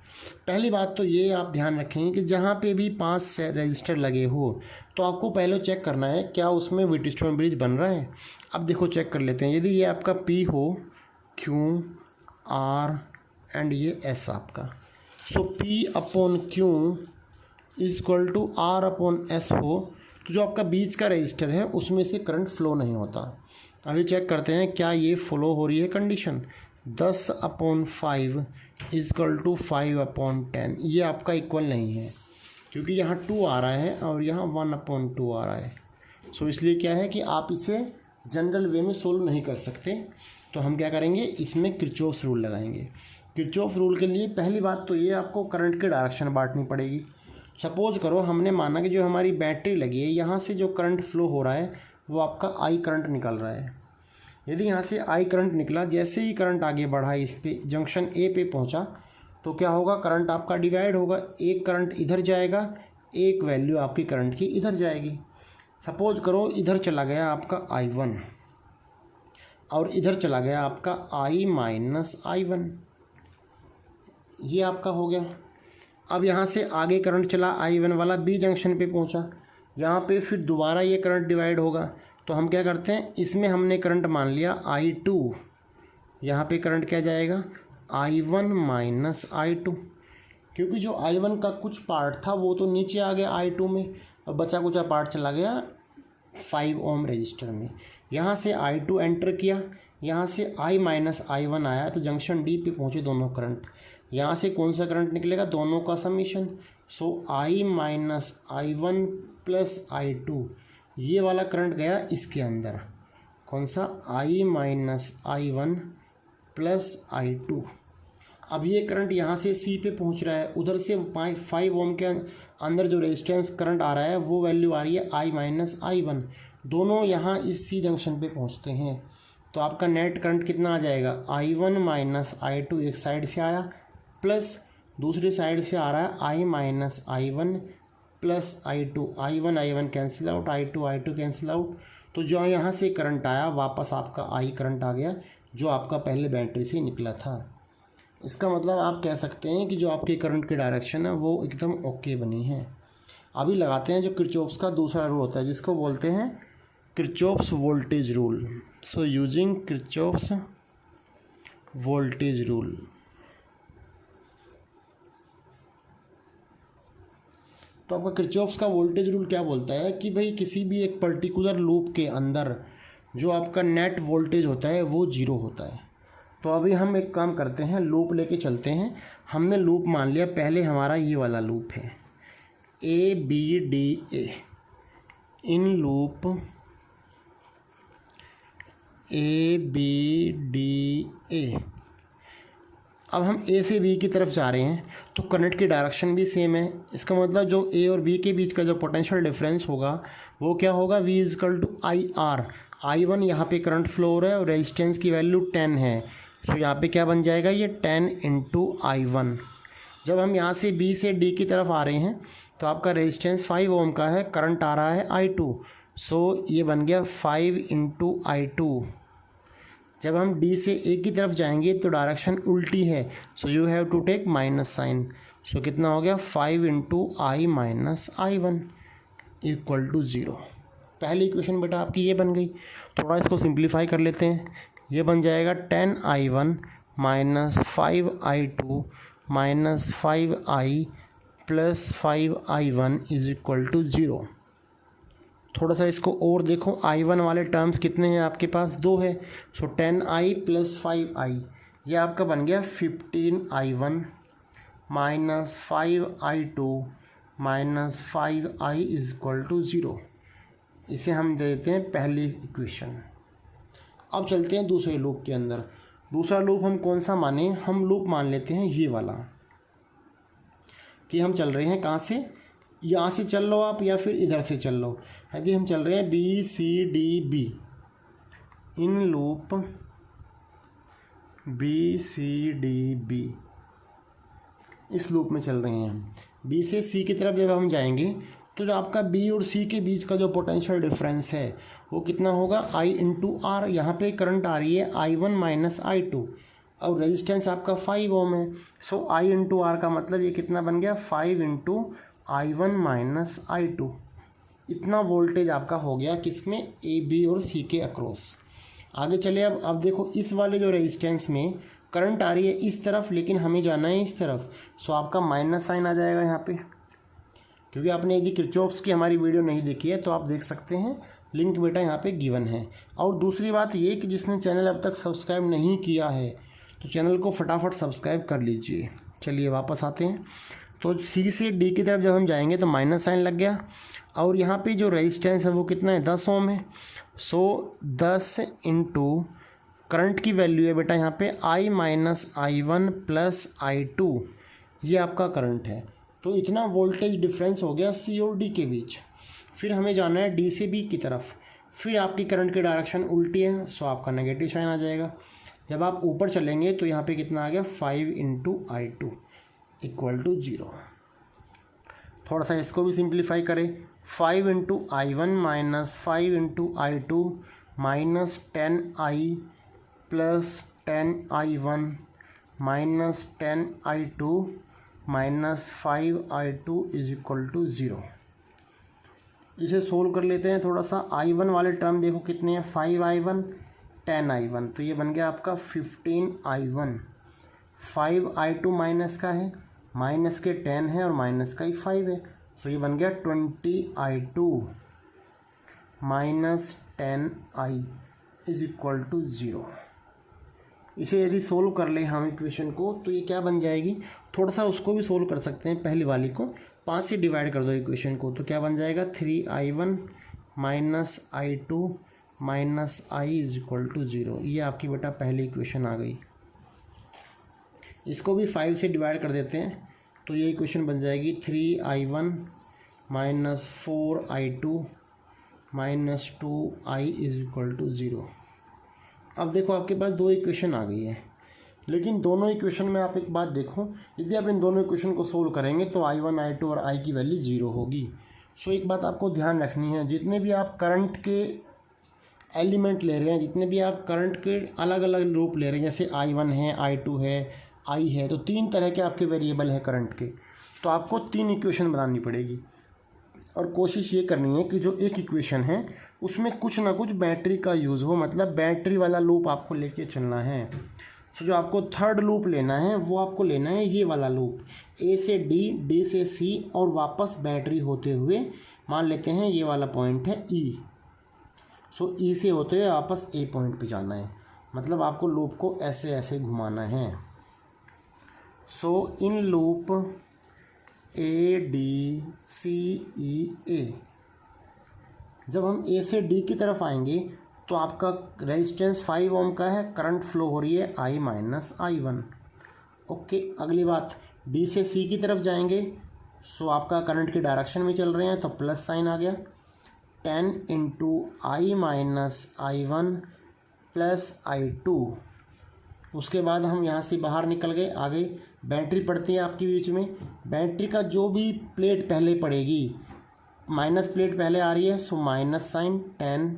पहली बात तो ये आप ध्यान रखेंगे कि जहाँ पे भी 5 रजिस्टर लगे हो तो आपको पहले चेक करना है क्या उसमें व्हीटस्टोन ब्रिज बन रहा है। अब देखो चेक कर लेते हैं। यदि ये आपका P हो, Q R एंड ये S आपका, so P upon Q is equal to R upon S हो, तो जो आपका बीच का रजिस्टर है उसमें से करंट फ्लो नहीं होता। अभी चेक करते हैं क्या ये फ्लो हो रही है कंडीशन। 10/5 इज इक्वल टू 5/10, ये आपका इक्वल नहीं है क्योंकि यहाँ 2 आ रहा है और यहाँ 1/2 आ रहा है। सो इसलिए क्या है कि आप इसे जनरल वे में सोल्व नहीं कर सकते, तो हम क्या करेंगे इसमें किरचॉफ रूल लगाएंगे। किरचॉफ रूल के लिए पहली बात तो ये आपको करंट की डायरेक्शन बांटनी पड़ेगी। सपोज करो हमने माना कि जो हमारी बैटरी लगी है यहाँ से जो करंट फ्लो हो रहा है वो आपका आई करंट निकल रहा है। यदि यहाँ से आई करंट निकला, जैसे ही करंट आगे बढ़ा इस पे जंक्शन ए पे पहुँचा तो क्या होगा करंट आपका डिवाइड होगा। एक करंट इधर जाएगा, एक वैल्यू आपकी करंट की इधर जाएगी। सपोज करो इधर चला गया आपका I1 और इधर चला गया आपका I माइनस I1, ये आपका हो गया। अब यहाँ से आगे करंट चला I1 वाला बी जंक्शन पे पहुँचा, यहाँ पे फिर दोबारा ये करंट डिवाइड होगा। तो हम क्या करते हैं इसमें हमने करंट मान लिया I2, यहाँ पे करंट क्या जाएगा I1 माइनस I2, क्योंकि जो I1 का कुछ पार्ट था वो तो नीचे आ गया I2 में और बचा कुचा पार्ट चला गया 5 ओम रजिस्टर में। यहाँ से I2 एंटर किया, यहाँ से I माइनस I1 आया तो जंक्शन डी पे पहुँचे दोनों करंट। यहाँ से कौन सा करंट निकलेगा, दोनों का summation. So I minus I1 plus I2, ये वाला करंट गया इसके अंदर, कौन सा I minus I1 plus I2। अब ये करंट यहाँ से C पे पहुँच रहा है, उधर से 5 ओम के अंदर जो रेजिस्टेंस करंट आ रहा है वो वैल्यू आ रही है I माइनस I1, दोनों यहाँ इस C जंक्शन पे पहुँचते हैं। तो आपका नेट करंट कितना आ जाएगा I1 माइनस I2 एक साइड से आया, प्लस दूसरी साइड से आ रहा है I minus I1 plus I2, I1 cancel out, I2 cancel out. तो जो यहाँ से करंट आया वापस आपका I करंट आ गया जो आपका पहले बैटरी से निकला था। इसका मतलब आप कह सकते हैं कि जो आपके करंट की डायरेक्शन है वो एकदम ओके बनी है। अभी लगाते हैं जो किरचॉफ्स का दूसरा रूल होता है जिसको बोलते हैं Kirchhoff's voltage rule. So using Kirchhoff's voltage rule, तो आपका किरचॉफ्स का वोल्टेज रूल क्या बोलता है कि भाई किसी भी एक पर्टिकुलर लूप के अंदर जो आपका नेट वोल्टेज होता है वो जीरो होता है। तो अभी हम एक काम करते हैं, लूप लेके चलते हैं। हमने लूप मान लिया, पहले हमारा ये वाला लूप है ABDA, इन लूप ABDA। अब हम A से B की तरफ जा रहे हैं तो करंट की डायरेक्शन भी सेम है। इसका मतलब जो A और B के बीच का जो पोटेंशियल डिफरेंस होगा वो क्या होगा, V equal to IR। I1 यहाँ पे करंट फ्लो हो रहा है और रेजिस्टेंस की वैल्यू 10 है। सो यहाँ पे क्या बन जाएगा, ये 10 इंटू I1। जब हम यहाँ से B से D की तरफ आ रहे हैं तो आपका रेजिस्टेंस 5 ओम का है, करंट आ रहा है I2। सो ये बन गया 5 इंटू I2। जब हम D से A की तरफ जाएंगे तो डायरेक्शन उल्टी है, so you have to take minus sign. So कितना हो गया, 5 into I minus I1 equal to 0। पहली इक्वेशन बेटा आपकी ये बन गई। थोड़ा इसको सिंप्लीफाई कर लेते हैं, ये बन जाएगा 10I1 minus 5I2 minus 5I plus 5I1 is equal to 0। थोड़ा सा इसको और देखो, I1 वाले टर्म्स कितने हैं आपके पास, 2 है। सो 10I प्लस 5I, ये आपका बन गया 15I1 minus 5I2 minus 5I is equal to 0। इसे हम देते हैं पहली इक्वेशन। अब चलते हैं दूसरे लूप के अंदर। दूसरा लूप हम कौन सा माने, हम लूप मान लेते हैं ये वाला कि हम चल रहे हैं कहाँ से, यहाँ से चल लो आप या फिर इधर से चल लो। यदि हम चल रहे हैं BCDB, इन लूप BCDB, इस लूप में चल रहे हैं हम। B से C की तरफ जब हम जाएंगे तो जो आपका B और C के बीच का जो पोटेंशियल डिफरेंस है वो कितना होगा, I इंटू R। यहाँ पे करंट आ रही है I1 माइनस I2 और रेजिस्टेंस आपका 5 ओम है। सो I इंटू R का मतलब ये कितना बन गया, 5 इंटू I1 माइनस I2। इतना वोल्टेज आपका हो गया किसमें, A B और C के अक्रॉस। आगे चले, अब देखो इस वाले जो रेजिस्टेंस में करंट आ रही है इस तरफ, लेकिन हमें जाना है इस तरफ। सो आपका माइनस साइन आ जाएगा यहाँ पे, क्योंकि आपने यदि किरचॉफ्स की हमारी वीडियो नहीं देखी है तो आप देख सकते हैं, लिंक बेटा यहाँ पे गिवन है। और दूसरी बात ये कि जिसने चैनल अब तक सब्सक्राइब नहीं किया है तो चैनल को फटाफट सब्सक्राइब कर लीजिए। चलिए वापस आते हैं। तो C से D की तरफ जब हम जाएंगे तो माइनस साइन लग गया और यहाँ पे जो रेजिस्टेंस है वो कितना है, 10 ओम है। सो 10 इंटू करंट की वैल्यू है बेटा यहाँ पे I minus I1 plus I2, ये आपका करंट है। तो इतना वोल्टेज डिफरेंस हो गया C और D के बीच। फिर हमें जाना है D से B की तरफ, फिर आपकी करंट की डायरेक्शन उल्टी है, सो आपका नेगेटिव साइन आ जाएगा। जब आप ऊपर चलेंगे तो यहाँ पे कितना आ गया, 5 इंटू I2 इक्वल टू 0। थोड़ा सा इसको भी सिंप्लीफाई करें, 5 into I1 minus 5 into I2 minus 10I plus 10I1 minus 10I2 minus 5I2 is equal to 0। इसे सोल्व कर लेते हैं थोड़ा सा। I1 वाले टर्म देखो कितने हैं, 5I1 10I1, तो ये बन गया आपका 15I1। 5I2 माइनस का है, माइनस के 10 है और माइनस का ही 5 है, सो ये बन गया 20I2 minus 10I is equal to 0। इसे यदि सोल्व कर ले हम इक्वेशन को तो ये क्या बन जाएगी, थोड़ा सा उसको भी सोल्व कर सकते हैं। पहली वाली को 5 से डिवाइड कर दो इक्वेशन को, तो क्या बन जाएगा, 3I1 minus I2 minus I is equal to 0। ये आपकी बेटा पहली इक्वेशन आ गई। इसको भी 5 से डिवाइड कर देते हैं तो ये इक्वेशन बन जाएगी 3I1 minus 4I2 minus 2I is equal to 0। अब देखो आपके पास दो इक्वेशन आ गई है। लेकिन दोनों इक्वेशन में आप एक बात देखो, यदि आप इन दोनों इक्वेशन को सोल्व करेंगे तो I1 I2 और I की वैल्यू 0 होगी। सो एक बात आपको ध्यान रखनी है, जितने भी आप करंट के एलिमेंट ले रहे हैं, जितने भी आप करंट के अलग अलग रूप ले रहे हैं, जैसे I1 है, I2 है, I है, तो 3 तरह के आपके वेरिएबल हैं करंट के, तो आपको 3 इक्वेशन बनानी पड़ेगी। और कोशिश ये करनी है कि जो एक इक्वेशन है उसमें कुछ ना कुछ बैटरी का यूज़ हो, मतलब बैटरी वाला लूप आपको लेके चलना है। तो जो आपको थर्ड लूप लेना है वो आपको लेना है ये वाला लूप, ए से डी, डी से सी और वापस बैटरी होते हुए मान लेते हैं ये वाला पॉइंट है ई। सो ई से होते हुए वापस ए पॉइंट पे जाना है, मतलब आपको लूप को ऐसे ऐसे घुमाना है। सो in loop A D C ई ए, जब हम ए से डी की तरफ आएंगे तो आपका रेजिस्टेंस 5 ओम का है, करंट फ्लो हो रही है I माइनस I1। ओके, अगली बात, डी से सी की तरफ जाएंगे, सो आपका करंट की डायरेक्शन में चल रहे हैं तो प्लस साइन आ गया, 10 into I minus I1 plus I2। उसके बाद हम यहाँ से बाहर निकल गए, आगे बैटरी पड़ती है आपकी बीच में, बैटरी का जो भी प्लेट पहले पड़ेगी, माइनस प्लेट पहले आ रही है, सो माइनस साइन 10,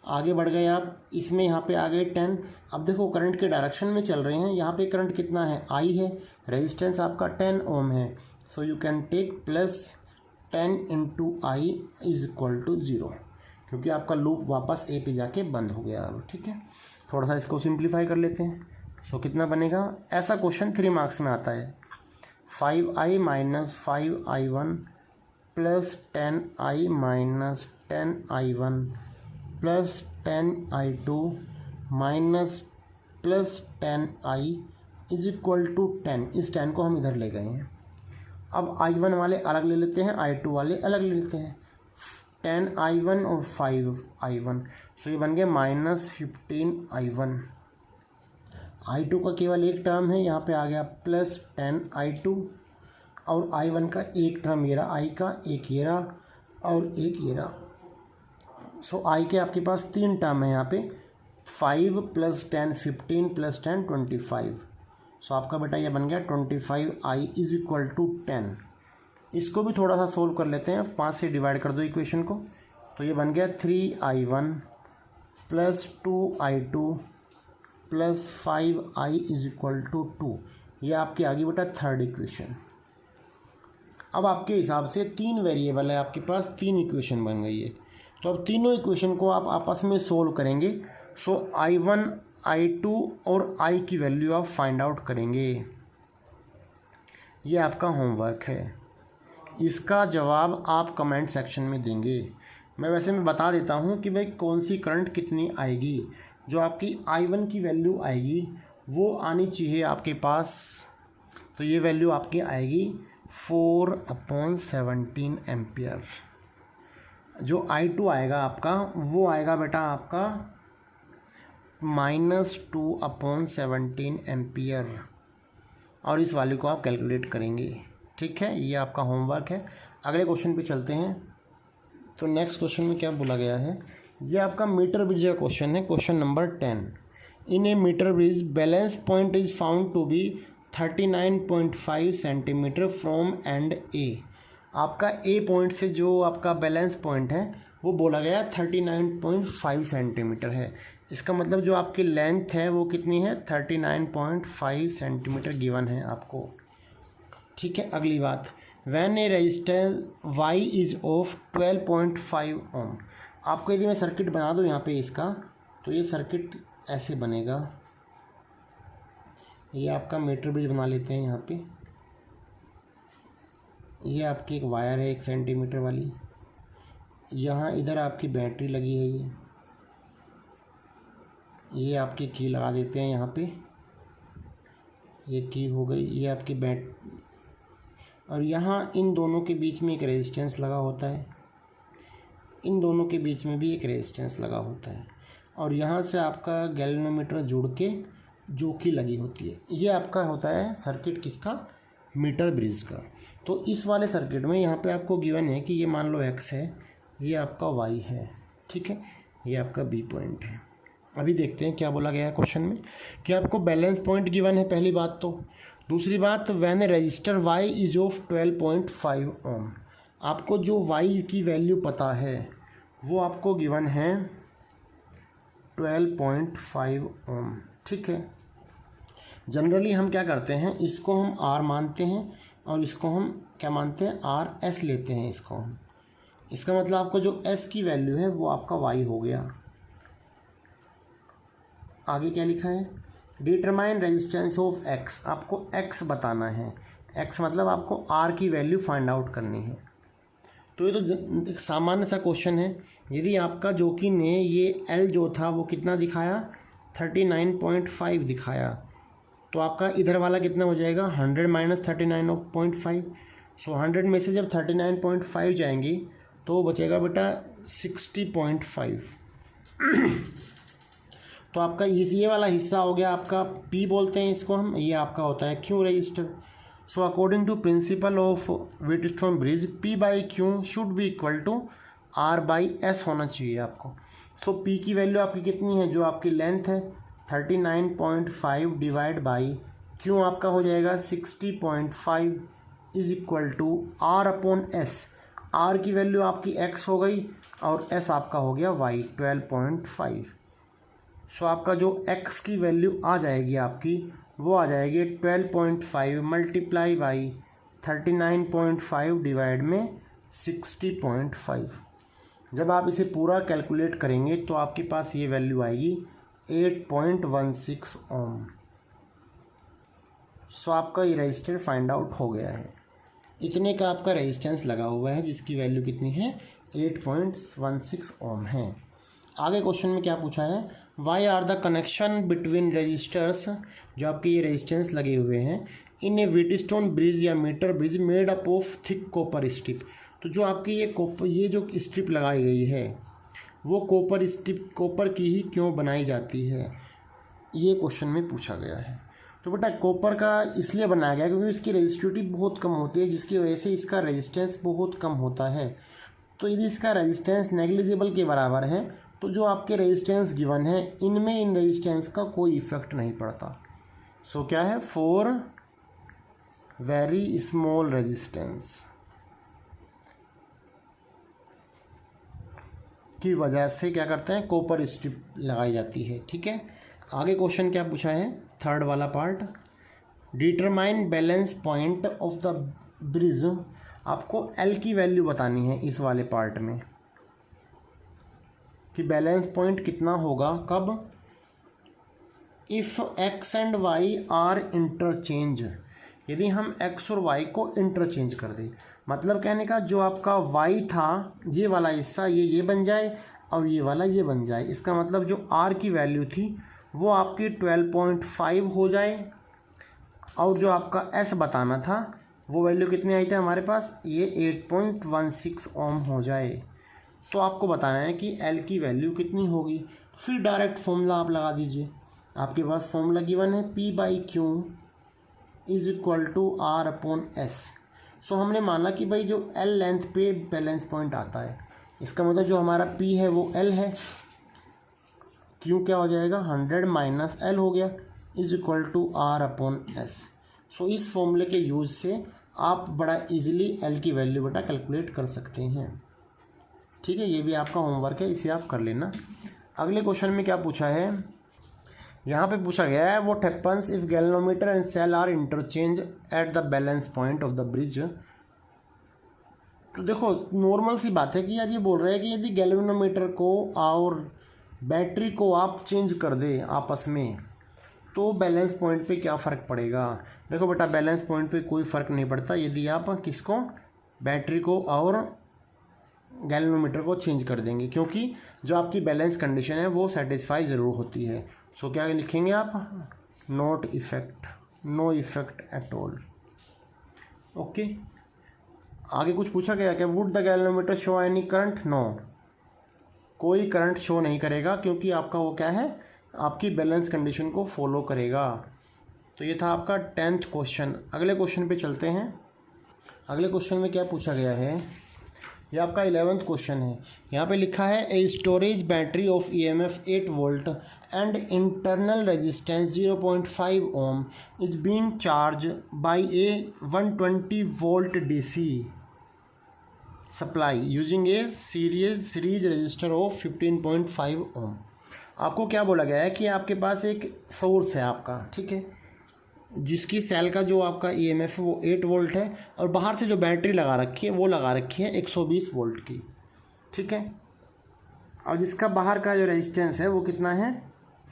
आगे बढ़ गए आप, इसमें यहाँ पे आ गए 10। अब देखो करंट के डायरेक्शन में चल रहे हैं, यहाँ पे करंट कितना है, I है, रेजिस्टेंस आपका 10 ओम है, so you can take plus 10 into I is equal to 0, क्योंकि आपका लूप वापस ए पे जाके बंद हो गया। ठीक है, थोड़ा सा इसको सिंप्लीफाई कर लेते हैं। सो कितना बनेगा, ऐसा क्वेश्चन 3 मार्क्स में आता है, 5I minus 5I1 plus 10I minus 10I1 plus 10I2 minus plus 10I is equal to 10। इस 10 को हम इधर ले गए हैं। अब I1 वाले अलग ले लेते हैं, I2 वाले अलग ले लेते हैं, 10I1 और 5I1, सो ये बन गया माइनस 15I1। I2 का केवल एक टर्म है, यहाँ पे आ गया प्लस 10I2, और I1 का एक टर्म ये रहा, I का एक ये रहा और एक ये रहा। सो I के आपके पास 3 टर्म है यहाँ पे, 5 प्लस 10 15 प्लस 10 25। सो आपका बेटा ये बन गया 25I इज इक्वल टू 10। इसको भी थोड़ा सा सोल्व कर लेते हैं, 5 से डिवाइड कर दो इक्वेशन को, तो ये बन गया 3I1 plus 2I2 plus 5I is equal to 2। ये आपकी आ गई बेटा थर्ड इक्वेशन। अब आपके हिसाब से 3 वेरिएबल है आपके पास, 3 इक्वेशन बन गई है, तो अब तीनों इक्वेशन को आप आपस में सोल्व करेंगे। सो I1 I2 और I की वैल्यू आप फाइंड आउट करेंगे। ये आपका होमवर्क है, इसका जवाब आप कमेंट सेक्शन में देंगे। मैं बता देता हूँ कि भाई कौन सी करंट कितनी आएगी। जो आपकी I1 की वैल्यू आएगी वो आनी चाहिए आपके पास, तो ये वैल्यू आपकी आएगी 4/17 एम्पियर। जो I2 आएगा आपका वो आएगा बेटा आपका -2/17 एम्पियर, और इस वैल्यू को आप कैलकुलेट करेंगे। ठीक है, ये आपका होमवर्क है। अगले क्वेश्चन पे चलते हैं। तो नेक्स्ट क्वेश्चन में क्या बोला गया है, ये आपका मीटर ब्रिज का क्वेश्चन है, question number 10। In a metre bridge balance point is found to be 39.5 centimetre from end A. आपका ए पॉइंट से जो आपका बैलेंस पॉइंट है वो बोला गया 39.5 सेंटीमीटर है। इसका मतलब जो आपकी लेंथ है वो कितनी है, 39.5 सेंटीमीटर गिवन है आपको। ठीक है, अगली बात, when a resistance Y is of 12.5 ohm. आपको यदि मैं सर्किट बना दूँ यहाँ पे इसका, तो ये सर्किट ऐसे बनेगा। ये आपका मीटर ब्रिज बना लेते हैं यहाँ पे। ये आपकी एक वायर है 1 सेंटीमीटर वाली, यहाँ इधर आपकी बैटरी लगी है। ये आपकी की लगा देते हैं यहाँ पे, ये की हो गई। ये आपकी और यहाँ इन दोनों के बीच में एक रेजिस्टेंस लगा होता है, इन दोनों के बीच में भी एक रेजिस्टेंस लगा होता है, और यहाँ से आपका गैल्वेनोमीटर जुड़ के जो की लगी होती है। ये आपका होता है सर्किट किसका, मीटर ब्रिज का। तो इस वाले सर्किट में यहाँ पे आपको गिवन है कि ये मान लो x है, ये आपका y है। ठीक है, ये आपका B पॉइंट है। अभी देखते हैं क्या बोला गया है क्वेश्चन में कि आपको बैलेंस पॉइंट गिवन है, पहली बात तो। दूसरी बात, when resistor Y is of 12.5 ohm, आपको जो वाई की वैल्यू पता है वो आपको गिवन है 12.5 ओम, ठीक है। जनरली हम क्या करते हैं, इसको हम आर मानते हैं और इसको हम क्या मानते हैं, आर एस लेते हैं इसको हम। इसका मतलब आपको जो एस की वैल्यू है वो आपका वाई हो गया। आगे क्या लिखा है, डिटरमाइन रेजिस्टेंस ऑफ एक्स, आपको एक्स बताना है। एक्स मतलब आपको आर की वैल्यू फाइंड आउट करनी है। तो ये तो एक सामान्य सा क्वेश्चन है। यदि आपका जोकि ने ये एल जो था वो कितना दिखाया, 39.5 दिखाया, तो आपका इधर वाला कितना हो जाएगा, 100 माइनस 39.5। सो 100 में से जब 39.5 जाएंगी तो बचेगा बेटा 60.5। तो आपका ये वाला हिस्सा हो गया आपका पी बोलते हैं इसको हम, ये आपका होता है Q resistor. So according to principle of Wheatstone bridge, P by Q should be equal to R by S होना चाहिए आपको। सो पी की वैल्यू आपकी कितनी है, जो आपकी लेंथ है 39.5 डिवाइड बाई क्यू आपका हो जाएगा 60.5 is equal to R upon S. R की वैल्यू आपकी एक्स हो गई और एस आपका हो गया वाई 12.5। सो आपका जो x की वैल्यू आ जाएगी आपकी वो आ जाएगी 12.5 मल्टीप्लाई बाई 39.5 डिवाइड में 60.5। जब आप इसे पूरा कैलकुलेट करेंगे तो आपके पास ये वैल्यू आएगी 8.16 ओम। सो आपका ये रजिस्टर फाइंड आउट हो गया है। इतने का आपका रेजिस्टेंस लगा हुआ है जिसकी वैल्यू कितनी है, 8.16 ओम है। आगे क्वेश्चन में क्या पूछा है, why are the connection between resistors, जो आपके ये रेजिस्टेंस लगे हुए हैं इन ए व्हीटस्टोन ब्रिज या metre bridge made up of thick copper strip. तो जो आपकी ये जो स्ट्रिप लगाई गई है वो कॉपर स्ट्रिप, कॉपर की ही क्यों बनाई जाती है, ये क्वेश्चन में पूछा गया है। तो बेटा कॉपर का इसलिए बनाया गया क्योंकि इसकी रेजिस्टिविटी बहुत कम होती है, जिसकी वजह से इसका रेजिस्टेंस बहुत कम होता है। तो यदि इसका रेजिस्टेंस नेग्लिजिबल के बराबर है तो जो आपके रेजिस्टेंस गिवन है इनमें इन रेजिस्टेंस का कोई इफेक्ट नहीं पड़ता। सो क्या है, फॉर वेरी स्मॉल रेजिस्टेंस की वजह से क्या करते हैं, कॉपर स्ट्रिप लगाई जाती है, ठीक है। आगे क्वेश्चन क्या पूछा है, थर्ड वाला part, determine balance point of the bridge. आपको एल की वैल्यू बतानी है इस वाले पार्ट में कि बैलेंस पॉइंट कितना होगा, कब, if X and Y are interchange, यदि हम एक्स और वाई को इंटरचेंज कर दें। मतलब कहने का जो आपका वाई था ये वाला हिस्सा ये बन जाए और ये वाला ये बन जाए। इसका मतलब जो आर की वैल्यू थी वो आपकी 12.5 हो जाए और जो आपका एस बताना था वो वैल्यू कितनी आई थी हमारे पास, ये 8.16 ओम हो जाए। तो आपको बताना है कि एल की वैल्यू कितनी होगी। फिर डायरेक्ट फॉर्मूला आप लगा दीजिए, आपके पास फॉर्मूला गिवन है P by Q is equal to R upon S. So हमने माना कि भाई जो एल लेंथ पे बैलेंस पॉइंट आता है, इसका मतलब जो हमारा पी है वो एल है, क्यू क्या हो जाएगा 100 माइनस एल हो गया is equal to R upon S. So इस फॉर्मूले के यूज़ से आप बड़ा इजीली एल की वैल्यू बेटा कैलकुलेट कर सकते हैं, ठीक है। ये भी आपका होमवर्क है, इसे आप कर लेना। अगले क्वेश्चन में क्या पूछा है, यहाँ पे पूछा गया है what happens if galvanometer and cell are interchange at the balance point of the bridge. तो देखो नॉर्मल सी बात है कि यार ये बोल रहे हैं कि यदि गैल्वेनोमीटर को और बैटरी को आप चेंज कर दे आपस में तो बैलेंस पॉइंट पे क्या फ़र्क पड़ेगा। देखो बेटा बैलेंस पॉइंट पे कोई फ़र्क नहीं पड़ता यदि आप किसको, बैटरी को और गैल्वेनोमीटर को चेंज कर देंगे, क्योंकि जो आपकी बैलेंस कंडीशन है वो सेटिस्फाई ज़रूर होती है। सो क्या लिखेंगे आप, not effect, no effect at all. Okay, आगे कुछ पूछा गया क्या, would the galvanometer show any current, no, कोई करंट शो नहीं करेगा क्योंकि आपका वो क्या है, आपकी बैलेंस कंडीशन को फॉलो करेगा। तो ये था आपका 10th क्वेश्चन। अगले क्वेश्चन पे चलते हैं। अगले क्वेश्चन में क्या पूछा गया है, ये आपका 11th क्वेश्चन है। यहाँ पे लिखा है a storage battery of EMF 8 volt and internal resistance 0.5 ohm is being charge by a 120 volt DC supply using a series resistor of 15.5 ohm. आपको क्या बोला गया है कि आपके पास एक सोर्स है आपका, ठीक है, जिसकी सेल का जो आपका EMF है वो 8 वोल्ट है और बाहर से जो बैटरी लगा रखी है वो लगा रखी है 120 वोल्ट की, ठीक है, और जिसका बाहर का जो रेजिस्टेंस है वो कितना है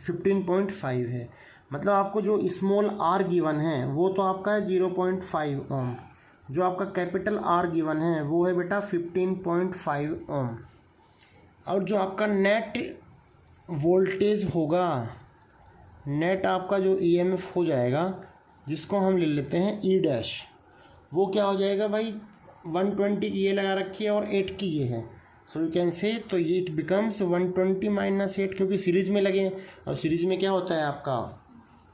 15.5 है। मतलब आपको जो स्मॉल r गिवन है वो तो आपका है 0.5 ओम, जो आपका कैपिटल R गिवन है वो है बेटा 15.5 ओम, और जो आपका नेट वोल्टेज होगा, नेट आपका जो EMF हो जाएगा जिसको हम ले लेते हैं E डैश, वो क्या हो जाएगा भाई 120 की ये लगा रखी है और 8 की ये है, सो यू कैन से, तो ये इट बिकम्स 120 माइनस 8, क्योंकि सीरीज में लगे हैं और सीरीज में क्या होता है आपका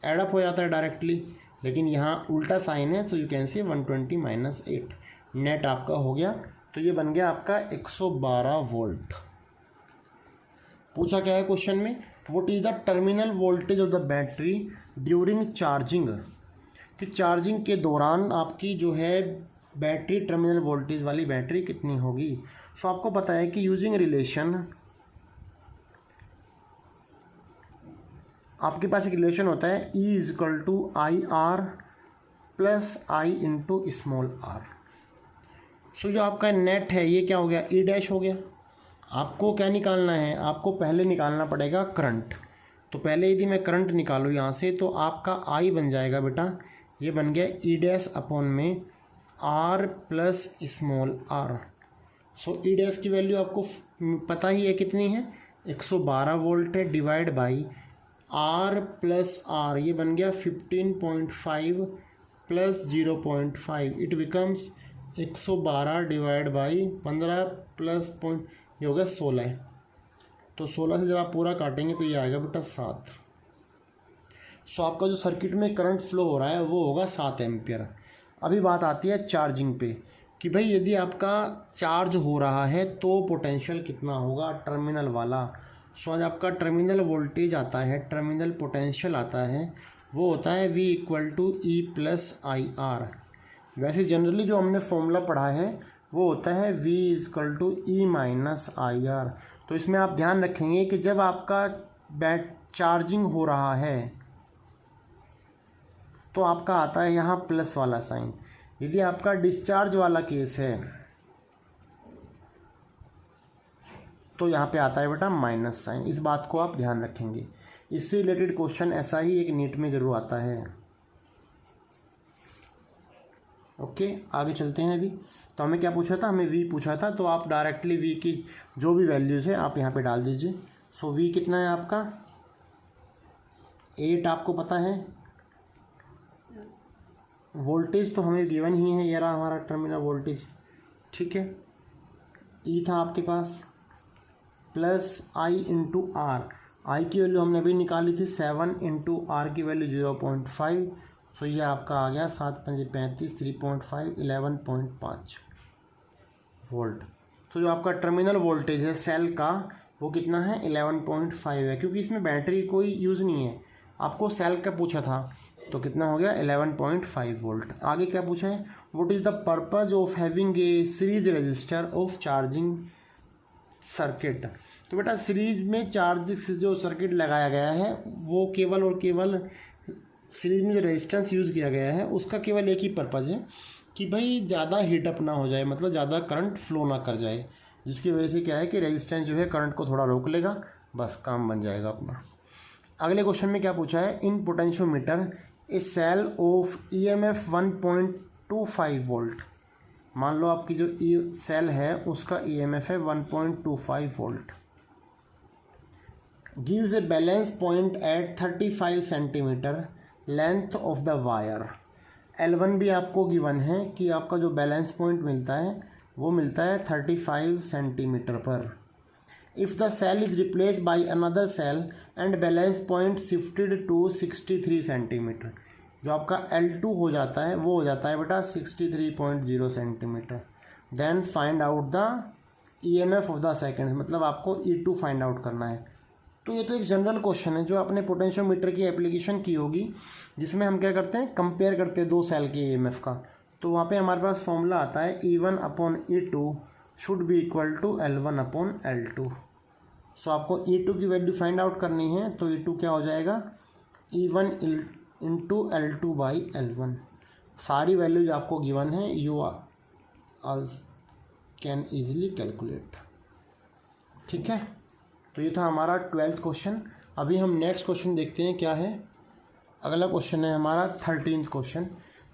एडअप हो जाता है डायरेक्टली, लेकिन यहाँ उल्टा साइन है, so you can say 120 minus 8 net आपका हो गया। तो ये बन गया आपका 112 वोल्ट। पूछा क्या है क्वेश्चन में, what is the terminal voltage of the battery during charging, कि चार्जिंग के दौरान आपकी जो है बैटरी टर्मिनल वोल्टेज वाली बैटरी कितनी होगी। सो आपको पता है कि यूजिंग रिलेशन, आपके पास एक रिलेशन होता है E is equal to IR plus I into small r। So जो आपका नेट है ये क्या हो गया E डैश हो गया। आपको क्या निकालना है, आपको पहले निकालना पड़ेगा करंट। तो पहले यदि मैं करंट निकालूँ यहाँ से तो आपका I बन जाएगा बेटा, ये बन गया E डैश अपॉन में R प्लस स्मॉल r। सो E डैश की वैल्यू आपको पता ही है कितनी है 112 वोल्ट है, divide by R plus R, ये बन गया 15.5 plus 0.5, it becomes 112 divide by 15 plus point, ये होगा 16। तो 16 से जब आप पूरा काटेंगे तो ये आएगा बेटा 7। सो आपका जो सर्किट में करंट फ्लो हो रहा है वो होगा 7 एम्पियर। अभी बात आती है चार्जिंग पे कि भाई यदि आपका चार्ज हो रहा है तो पोटेंशियल कितना होगा टर्मिनल वाला। सो आज आपका टर्मिनल वोल्टेज आता है, टर्मिनल पोटेंशियल आता है, वो होता है V equal to E plus IR। वैसे जनरली जो हमने फॉर्मूला पढ़ा है वो होता है V equal to E minus IR। तो इसमें आप ध्यान रखेंगे कि जब आपका चार्जिंग हो रहा है तो आपका आता है यहाँ प्लस वाला साइन, यदि आपका डिस्चार्ज वाला केस है तो यहाँ पे आता है बेटा माइनस साइन। इस बात को आप ध्यान रखेंगे, इससे रिलेटेड क्वेश्चन ऐसा ही एक नीट में ज़रूर आता है। ओके, आगे चलते हैं। अभी तो हमें क्या पूछा था, हमें V पूछा था, तो आप डायरेक्टली V की जो भी वैल्यूज़ है आप यहाँ पे डाल दीजिए। सो V कितना है आपका 8, आपको पता है। वोल्टेज तो हमें गिवन ही है, ये रहा हमारा टर्मिनल वोल्टेज, ठीक है। E था आपके पास plus I into R, I की वैल्यू हमने अभी निकाली थी 7 इंटू R की वैल्यू 0.5। सो ये आपका आ गया 7 5 35, 3.5 11.5 वोल्ट। तो जो आपका टर्मिनल वोल्टेज है सेल का वो कितना है 11.5 है, क्योंकि इसमें बैटरी कोई यूज़ नहीं है। आपको सेल का पूछा था तो कितना हो गया 11.5 वोल्ट। आगे क्या पूछा है, what is the purpose of having a series resistor of charging circuit. तो बेटा सीरीज में चार्ज जो सर्किट लगाया गया है वो केवल और केवल सीरीज में जो रेजिस्टेंस यूज़ किया गया है उसका केवल एक ही पर्पज़ है कि भाई ज़्यादा हीटअप ना हो जाए, मतलब ज़्यादा करंट फ्लो ना कर जाए, जिसकी वजह से क्या है कि रेजिस्टेंस जो है करंट को थोड़ा रोक लेगा, बस काम बन जाएगा अपना। अगले क्वेश्चन में क्या पूछा है, in potentiometer a cell of EMF 1.25 volt. मान लो आपकी जो सेल है उसका EMF है 1.25 volt, gives a balance point at 35 centimetre length of the wire. L1 भी आपको गिवन है कि आपका जो बैलेंस पॉइंट मिलता है वो मिलता है 35 सेंटीमीटर पर। If the cell is replace by another cell and balance point shifted to 63 centimetre, जो आपका L2 हो जाता है वो हो जाता है बेटा 63.0 centimetre. Then find out the EMF of the second, मतलब आपको E2 फाइंड आउट करना है। तो ये तो एक जनरल क्वेश्चन है जो आपने पोटेंशियोमीटर की एप्लीकेशन की होगी, जिसमें हम क्या करते हैं, कंपेयर करते हैं दो सेल के EMF का। तो वहाँ पे हमारे पास फॉर्मूला आता है E1/E2 should be equal to L1/L2। So आपको E2 की वैल्यू फाइंड आउट करनी है, तो E2 क्या हो जाएगा, E1 इंटू L2/L1। सारी वैल्यूज आपको गिवन है, यू कैन ईजिली कैलकुलेट। ठीक है, तो ये था हमारा 12th क्वेश्चन। अभी हम नेक्स्ट क्वेश्चन देखते हैं क्या है। अगला क्वेश्चन है हमारा 13th क्वेश्चन।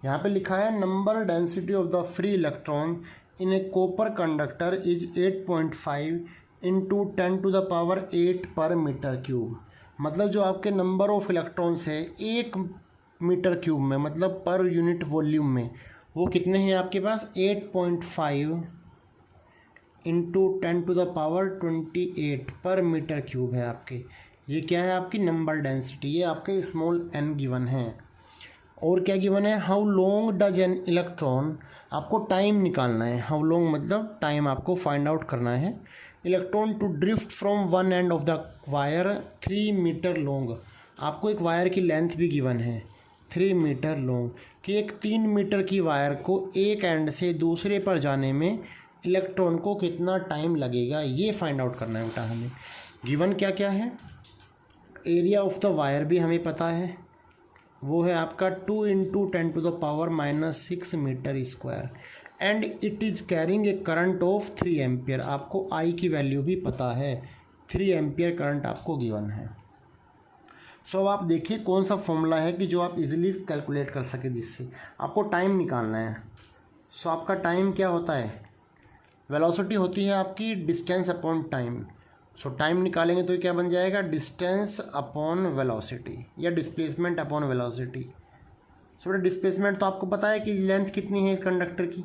यहाँ पे लिखा है number density of the free electron in A copper conductor is 8.5 into 10⁸ पर मीटर क्यूब। मतलब जो आपके नंबर ऑफ इलेक्ट्रॉन्स है 1 मीटर क्यूब में, मतलब पर यूनिट वॉल्यूम में, वो कितने हैं आपके पास, 8.5 इंटू 10⁻28 पर मीटर क्यूब है आपके। ये क्या है आपकी नंबर डेंसिटी, ये आपके स्मॉल n गिवन है। और क्या गिवन है, how long does an electron, आपको टाइम निकालना है, हाउ लॉन्ग मतलब टाइम आपको फाइंड आउट करना है। Electron to drift from one end of the wire 3 metre long, आपको एक वायर की लेंथ भी गिवन है 3 मीटर लॉन्ग, कि एक 3 मीटर की वायर को एक एंड से दूसरे पर जाने में इलेक्ट्रॉन को कितना टाइम लगेगा, ये फाइंड आउट करना है बेटा हमें। गिवन क्या क्या है, एरिया ऑफ द वायर भी हमें पता है, वो है आपका 2 into 10⁻⁻6 metre square, and it is carrying a current of 3 ampere. आपको आई की वैल्यू भी पता है, 3 एम्पियर करंट आपको गिवन है। सो अब आप देखिए कौन सा फॉर्मूला है कि जो आप इजीली कैलकुलेट कर सके, जिससे आपको टाइम निकालना है। सो आपका टाइम क्या होता है, वेलोसिटी होती है आपकी डिस्टेंस अपॉन टाइम। सो टाइम निकालेंगे तो क्या बन जाएगा, डिस्टेंस अपॉन वेलोसिटी या displacement upon velocity. So displacement तो आपको पता है कि लेंथ कितनी है कंडक्टर की,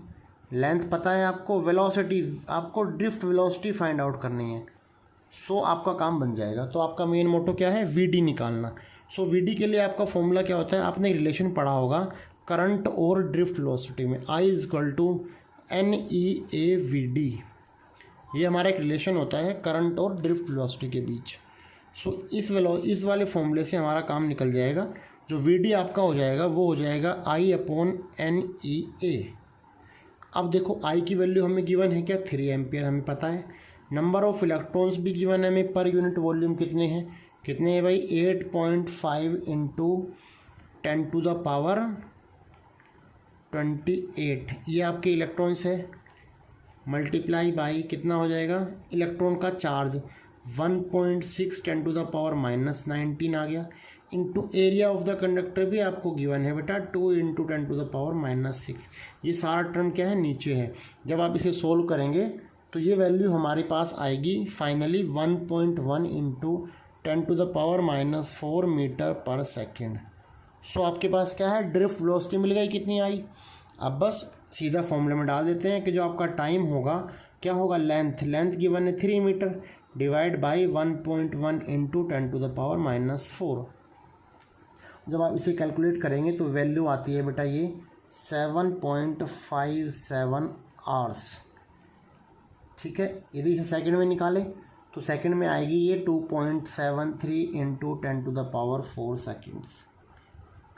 लेंथ पता है आपको, वेलोसिटी आपको ड्रिफ्ट वेलोसिटी फाइंड आउट करनी है। सो आपका काम बन जाएगा। तो आपका मेन मोटो क्या है, VD निकालना। सो VD के लिए आपका फॉर्मूला क्या होता है, आपने रिलेशन पढ़ा होगा करंट और ड्रिफ्ट वेलोसिटी में, I = NEAVD। ये हमारा एक रिलेशन होता है करंट और ड्रिफ्ट वेलोसिटी के बीच। सो इस वाले फॉर्मूले से हमारा काम निकल जाएगा। जो VD आपका हो जाएगा वो हो जाएगा I/NEA। अब देखो I की वैल्यू हमें गिवन है क्या, 3 एम्पियर हमें पता है। नंबर ऑफ इलेक्ट्रॉन्स भी गिवन है हमें, पर यूनिट वॉल्यूम कितने हैं भाई, 8.5 इंटू 10⁻28, ये आपके इलेक्ट्रॉन्स है, मल्टीप्लाई बाई कितना हो जाएगा, इलेक्ट्रॉन का चार्ज 1.6 10⁻⁻19 आ गया, into area of the conductor भी आपको गिवन है बेटा 2 इंटू 10⁻⁻6। ये सारा टर्म क्या है, नीचे है। जब आप इसे सोल्व करेंगे तो ये वैल्यू हमारे पास आएगी फाइनली 1.1 इंटू 10⁻⁻4 मीटर पर सेकेंड। सो आपके पास क्या है, ड्रिफ्ट वेलोसिटी मिल गई, कितनी आई। अब बस सीधा फॉर्मूले में डाल देते हैं कि जो आपका टाइम होगा क्या होगा, लेंथ गिवन है 3 मीटर डिवाइड बाई 1.1 इंटू 10⁻⁻4। जब आप इसे कैलकुलेट करेंगे तो वैल्यू आती है बेटा ये 7.57 आवर्स। ठीक है, यदि इसे सेकंड में निकालें तो सेकंड में आएगी ये 2.73 इंटू 10⁻4 सेकेंड्स।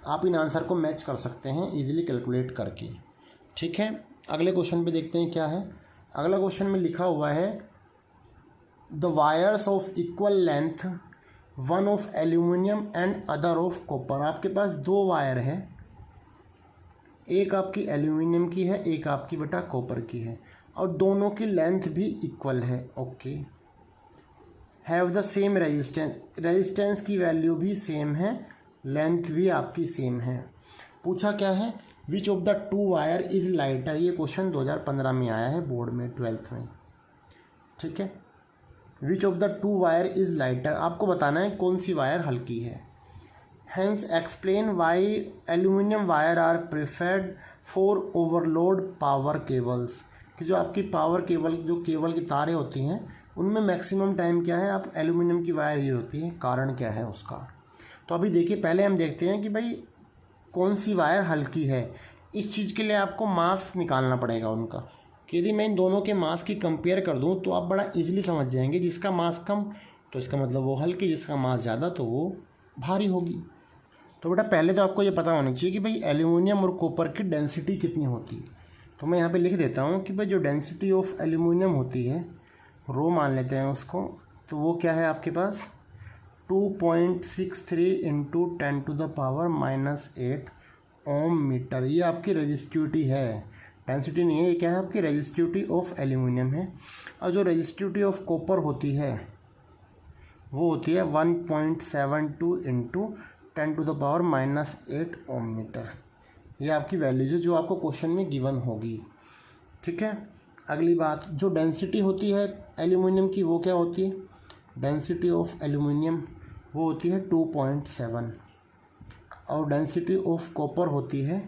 आप इन आंसर को मैच कर सकते हैं इजीली कैलकुलेट करके। ठीक है, अगले क्वेश्चन पे देखते हैं क्या है। अगला क्वेश्चन में लिखा हुआ है the wires of equal length, one of aluminium and other of copper. आपके पास 2 वायर है, एक आपकी एल्यूमिनियम की है, एक आपकी बेटा कॉपर की है, और दोनों की लेंथ भी इक्वल है। Okay, have the same resistance, resistance की वैल्यू भी सेम है, लेंथ भी आपकी सेम है। पूछा क्या है, which of the 2 wire is lighter. ये क्वेश्चन 2015 में आया है बोर्ड में 12th में। ठीक है, which of the 2 wire is lighter, आपको बताना है कौन सी वायर हल्की है। Hence explain why aluminium wire are preferred for overload power cables, कि जो आपकी पावर केबल, जो केबल की तारें होती हैं उनमें मैक्सिमम टाइम क्या है, आप एल्यूमिनियम की वायर यूज होती है, कारण क्या है उसका। तो अभी देखिए, पहले हम देखते हैं कि भाई कौन सी वायर हल्की है। इस चीज़ के लिए आपको मास निकालना पड़ेगा उनका, कि यदि मैं इन दोनों के मास की कंपेयर कर दूं तो आप बड़ा इजीली समझ जाएंगे, जिसका मास कम तो इसका मतलब वो हल्की, जिसका मास ज़्यादा तो वो भारी होगी। तो बेटा पहले तो आपको ये पता होना चाहिए कि भाई एल्यूमिनियम और कॉपर की डेंसिटी कितनी होती है। तो मैं यहाँ पे लिख देता हूँ कि भाई जो डेंसिटी ऑफ एल्यूमिनियम होती है, रो मान लेते हैं उसको, तो वो क्या है आपके पास 2.63 इंटू 10⁻⁻8 ओम मीटर। ये आपकी रेजिस्टिविटी है, डेंसिटी नहीं है, ये क्या है आपकी रेजिस्टिविटी ऑफ एल्यूमिनियम है। और जो रेजिस्टिविटी ऑफ कॉपर होती है वो होती है 1.72 इंटू 10⁻⁻8 ओम मीटर। ये आपकी वैल्यूज है जो आपको क्वेश्चन में गिवन होगी। ठीक है, अगली बात, जो डेंसिटी होती है एल्यूमिनियम की वो क्या होती है, डेंसिटी ऑफ एल्यूमिनियम वो होती है 2.7 और डेंसिटी ऑफ कॉपर होती है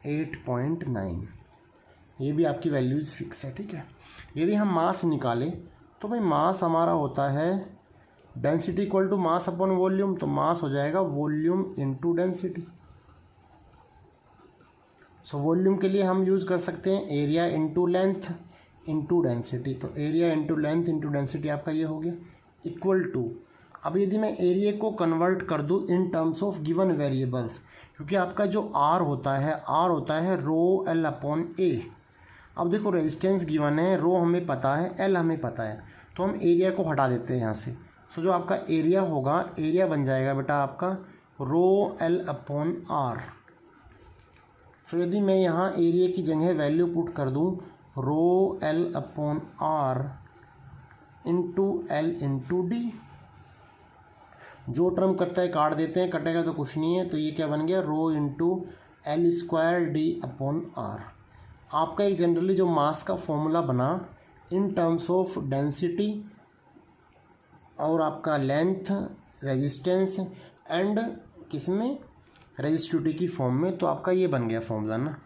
8.9। ये भी आपकी वैल्यूज़ फिक्स है। ठीक है, यदि हम मास निकालें तो भाई मास हमारा होता है density equal to mass upon volume, तो मास हो जाएगा volume into density. So volume के लिए हम यूज़ कर सकते हैं area into length into density. तो area into length into density आपका ये हो गया इक्वल टू, अब यदि मैं एरिया को कन्वर्ट कर दूँ in terms of given variables, क्योंकि आपका जो आर होता है रो एल अपॉन ए। अब देखो रेजिस्टेंस गिवन है, रो हमें पता है, एल हमें पता है, तो हम एरिया को हटा देते हैं यहाँ से। सो जो आपका एरिया होगा, एरिया बन जाएगा बेटा आपका रो एल अपॉन आर। सो यदि मैं यहाँ एरिया की जगह वैल्यू पुट कर दूँ rho L upon R into L into D, जो टर्म कटता है काट देते हैं, कटेगा तो कुछ नहीं है, तो ये क्या बन गया rho into L square D upon R. आपका एक जनरली जो मास का फॉर्मूला बना इन टर्म्स ऑफ डेंसिटी और आपका लेंथ, रेजिस्टेंस एंड किसमें रेजिस्टिविटी की फॉर्म में, तो आपका ये बन गया फॉर्मूला ना।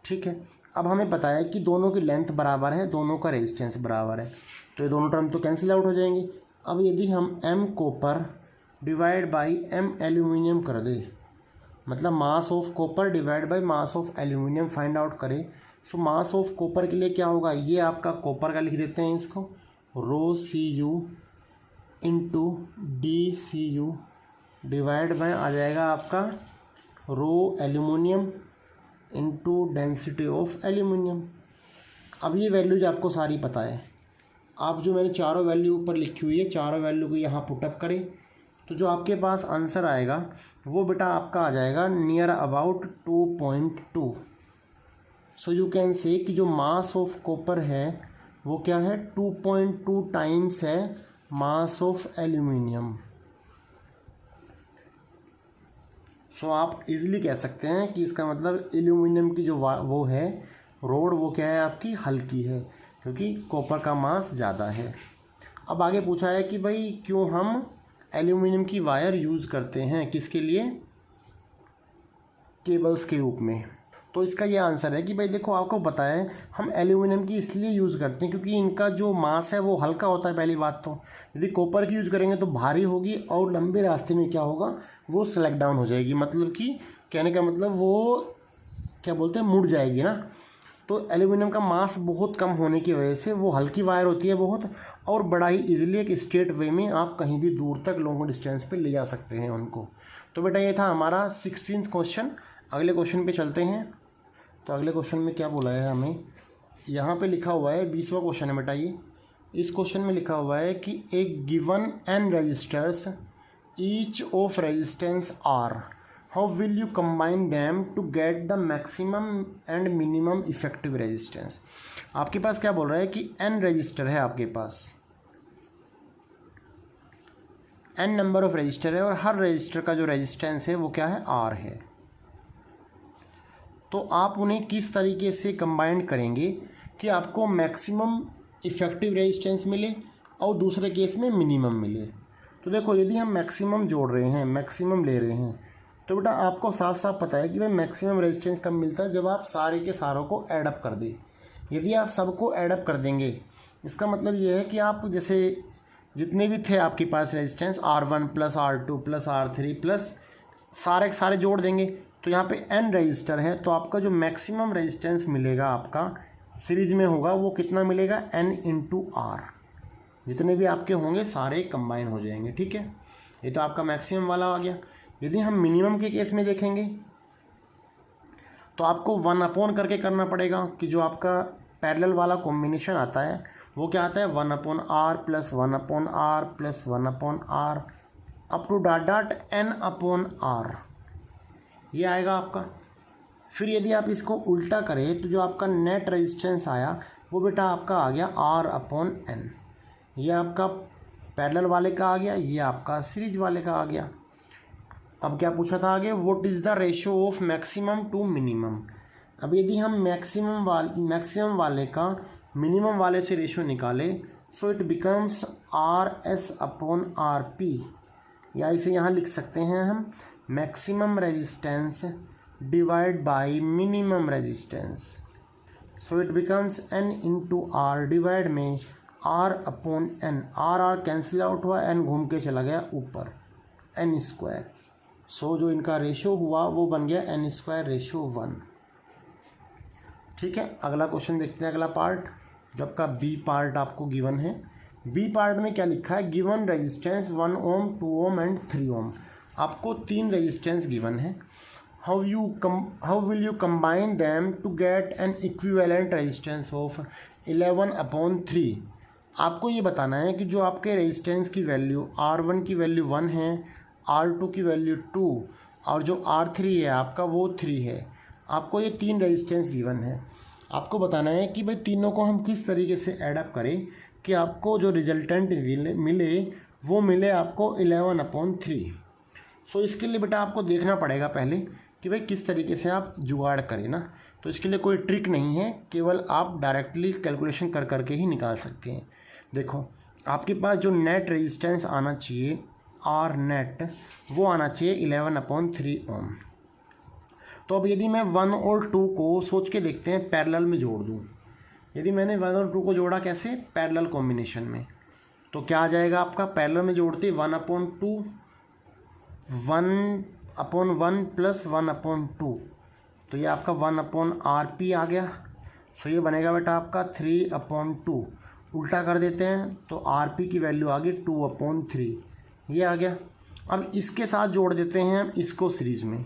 ठीक है, अब हमें पता है कि दोनों की लेंथ बराबर है, दोनों का रेजिस्टेंस बराबर है, तो ये दोनों टर्म तो कैंसिल आउट हो जाएंगे। अब यदि हम m copper divide by m aluminium कर दे, मतलब mass of copper divide by mass of aluminium find out करें, सो मास ऑफ कॉपर के लिए क्या होगा, ये आपका कॉपर का लिख देते हैं इसको rho C U into D C U divide by आ जाएगा आपका rho aluminium into density of aluminium. अब ये वैल्यूज आपको सारी पता है, आप जो मैंने चारों वैल्यू ऊपर लिखी हुई है, चारों वैल्यू को यहाँ पुटअप करें, तो जो आपके पास आंसर आएगा वो बेटा आपका आ जाएगा near about 2.2। So you can say कि जो मास ऑफ कॉपर है वो क्या है 2.2 टाइम्स है मास ऑफ एल्यूमिनियम। सो आप इजीली कह सकते हैं कि इसका मतलब एल्यूमिनियम की जो वो है रोड, वो क्या है आपकी हल्की है, क्योंकि कॉपर का मास ज़्यादा है। अब आगे पूछा है कि भाई क्यों हम एल्यूमिनियम की वायर यूज़ करते हैं, किसके लिए, केबल्स के रूप में। तो इसका ये आंसर है कि भाई देखो आपको पता है हम एल्यूमिनियम की इसलिए यूज़ करते हैं क्योंकि इनका जो मास है वो हल्का होता है। पहली बात तो यदि कॉपर की यूज़ करेंगे तो भारी होगी और लंबे रास्ते में क्या होगा वो स्लैग डाउन हो जाएगी, मतलब कि कहने का मतलब वो क्या बोलते हैं मुड़ जाएगी ना। तो एल्यूमिनियम का मास बहुत कम होने की वजह से वो हल्की वायर होती है बहुत, और बड़ा ही ईजिली एक स्ट्रेट वे में आप कहीं भी दूर तक लॉन्ग डिस्टेंस पे ले जा सकते हैं उनको। तो बेटा ये था हमारा 16th क्वेश्चन। अगले क्वेश्चन पे चलते हैं। तो अगले क्वेश्चन में क्या बोला है हमें, यहाँ पे लिखा हुआ है 20वां क्वेश्चन है बेटा ये। इस क्वेश्चन में लिखा हुआ है कि एक given n resistors each of resistance r, how will you combine them to get the maximum and minimum effective resistance. आपके पास क्या बोल रहा है कि n रजिस्टर है, आपके पास n नंबर ऑफ रजिस्टर है और हर रजिस्टर का जो रेजिस्टेंस है वो क्या है r है। तो आप उन्हें किस तरीके से कंबाइन करेंगे कि आपको मैक्सिमम इफेक्टिव रेजिस्टेंस मिले और दूसरे केस में मिनिमम मिले। तो देखो यदि हम मैक्सिमम जोड़ रहे हैं, मैक्सिमम ले रहे हैं, तो बेटा आपको साफ साफ पता है कि भाई मैक्सिमम रेजिस्टेंस कब मिलता है, जब आप सारे के सारों को एडअप कर दें। यदि आप सबको एडअप कर देंगे इसका मतलब ये है कि आप जैसे जितने भी थे आपके पास resistance R1 plus R2 plus R3 plus सारे के सारे जोड़ देंगे, तो यहाँ पे n रजिस्टर है, तो आपका जो मैक्सिमम रेजिस्टेंस मिलेगा आपका सीरीज में होगा वो कितना मिलेगा, n इंटू आर। जितने भी आपके होंगे सारे कंबाइन हो जाएंगे, ठीक है। ये तो आपका मैक्सिमम वाला आ गया। यदि हम मिनिमम के केस में देखेंगे तो आपको 1 करके करना पड़ेगा कि जो आपका पैरेलल वाला कॉम्बिनेशन आता है वो क्या आता है, 1/r plus 1/r plus 1/r up to dot dot n/r, ये आएगा आपका। फिर यदि आप इसको उल्टा करें तो जो आपका नेट रेजिस्टेंस आया वो बेटा आपका आ गया r/n। ये आपका पैरेलल वाले का आ गया, ये आपका सीरीज वाले का आ गया। अब क्या पूछा था आगे, what is the ratio of maximum to minimum. अब यदि हम मैक्सिमम वाले का मिनिमम वाले से रेशो निकाले सो इट बिकम्स RS/RP, या इसे यहाँ लिख सकते हैं हम maximum resistance divide by minimum resistance. So it becomes n into R divide में R/n। R कैंसिल आउट हुआ, n घूम के चला गया ऊपर, n²। सो जो इनका रेशो हुआ वो बन गया n²/1। ठीक है, अगला क्वेश्चन देखते हैं, अगला पार्ट जो आपका बी पार्ट आपको गिवन है। बी पार्ट में क्या लिखा है, given resistance 1 ohm 2 ohm and 3 ohm. आपको 3 रेजिस्टेंस गिवन है। How will you combine them to get an equivalent resistance of 11/3। आपको ये बताना है कि जो आपके रेजिस्टेंस की वैल्यू R1 की वैल्यू 1 है, R2 की वैल्यू 2 और जो R3 है आपका वो 3 है। आपको ये 3 रेजिस्टेंस गिवन है। आपको बताना है कि भाई तीनों को हम किस तरीके से ऐडअप करें कि आपको जो रिजल्टेंट मिले वो मिले आपको 11/3। सो इसके लिए बेटा आपको देखना पड़ेगा पहले कि भाई किस तरीके से आप जुगाड़ करें ना। तो इसके लिए कोई ट्रिक नहीं है, केवल आप डायरेक्टली कैलकुलेशन कर करके ही निकाल सकते हैं। देखो आपके पास जो नेट रेजिस्टेंस आना चाहिए आर नेट, वो आना चाहिए 11/3 ओम। तो अब यदि मैं 1 और 2 को सोच के देखते हैं पैरेलल में जोड़ दूँ। यदि मैंने 1 और 2 को जोड़ा कैसे, पैरेलल कॉम्बिनेशन में, तो क्या आ जाएगा आपका, पैरेलल में जोड़ते 1/2 1/1 प्लस 1/2, तो ये आपका 1/RP आ गया। सो ये बनेगा बेटा आपका 3/2। उल्टा कर देते हैं तो RP की वैल्यू आ गई 2/3, ये आ गया। अब इसके साथ जोड़ देते हैं हम इसको सीरीज में।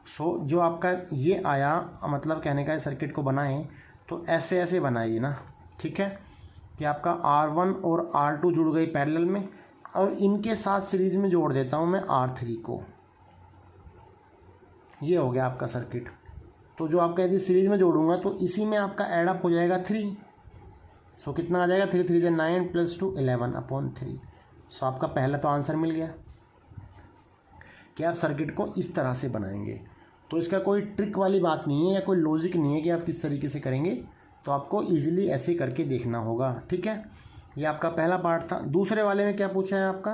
सो जो आपका ये आया, मतलब कहने का सर्किट को बनाएं तो ऐसे ऐसे बनाइए ना, ठीक है, कि आपका R1 और R2 जुड़ गई पैरेलल में और इनके साथ सीरीज में जोड़ देता हूँ मैं R3 को। ये हो गया आपका सर्किट। तो जो आपका यदि सीरीज में जोड़ूंगा तो इसी में आपका एडअप हो जाएगा 3। सो कितना आ जाएगा, 3 3 9 प्लस 2 11/3। सो आपका पहला तो आंसर मिल गया कि आप सर्किट को इस तरह से बनाएंगे। तो इसका कोई ट्रिक वाली बात नहीं है या कोई लॉजिक नहीं है कि आप किस तरीके से करेंगे, तो आपको इजीली ऐसे करके देखना होगा, ठीक है। ये आपका पहला पार्ट था। दूसरे वाले में क्या पूछा है आपका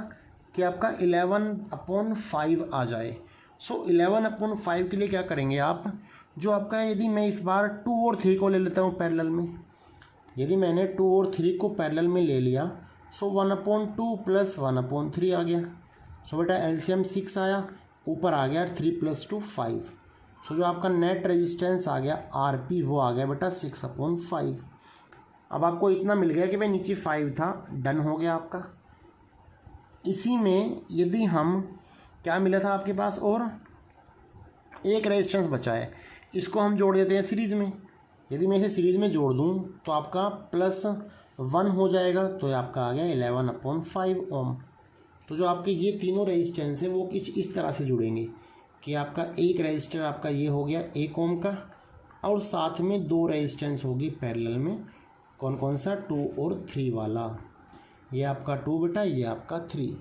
कि आपका 11/5 आ जाए। सो 11/5 के लिए क्या करेंगे आप, जो आपका यदि मैं इस बार 2 और 3 को ले लेता हूँ पैरेलल में, यदि मैंने 2 और 3 को पैरेलल में ले लिया सो 1/2 प्लस 1/3 आ गया। सो बेटा एलसीएम 6 आया, ऊपर आ गया 3 + 2 5। सो जो आपका नेट रेजिस्टेंस आ गया आरपी वो आ गया बेटा 6/5। अब आपको इतना मिल गया कि भाई नीचे 5 था, डन हो गया आपका। इसी में यदि हम क्या मिला था आपके पास, और एक रेजिस्टेंस बचा है, इसको हम जोड़ देते हैं सीरीज़ में। यदि मैं इसे सीरीज़ में जोड़ दूं तो आपका +1 हो जाएगा, तो आपका आ गया 11/5 ओम। तो जो आपके ये तीनों रेजिस्टेंस हैं वो कुछ इस तरह से जुड़ेंगे कि आपका एक रेजिस्टर आपका ये हो गया 1 ओम का, और साथ में 2 रेजिस्टेंस होगी पैरेलल में। कौन कौन सा, 2 और 3 वाला। ये आपका 2 बेटा, ये आपका 3।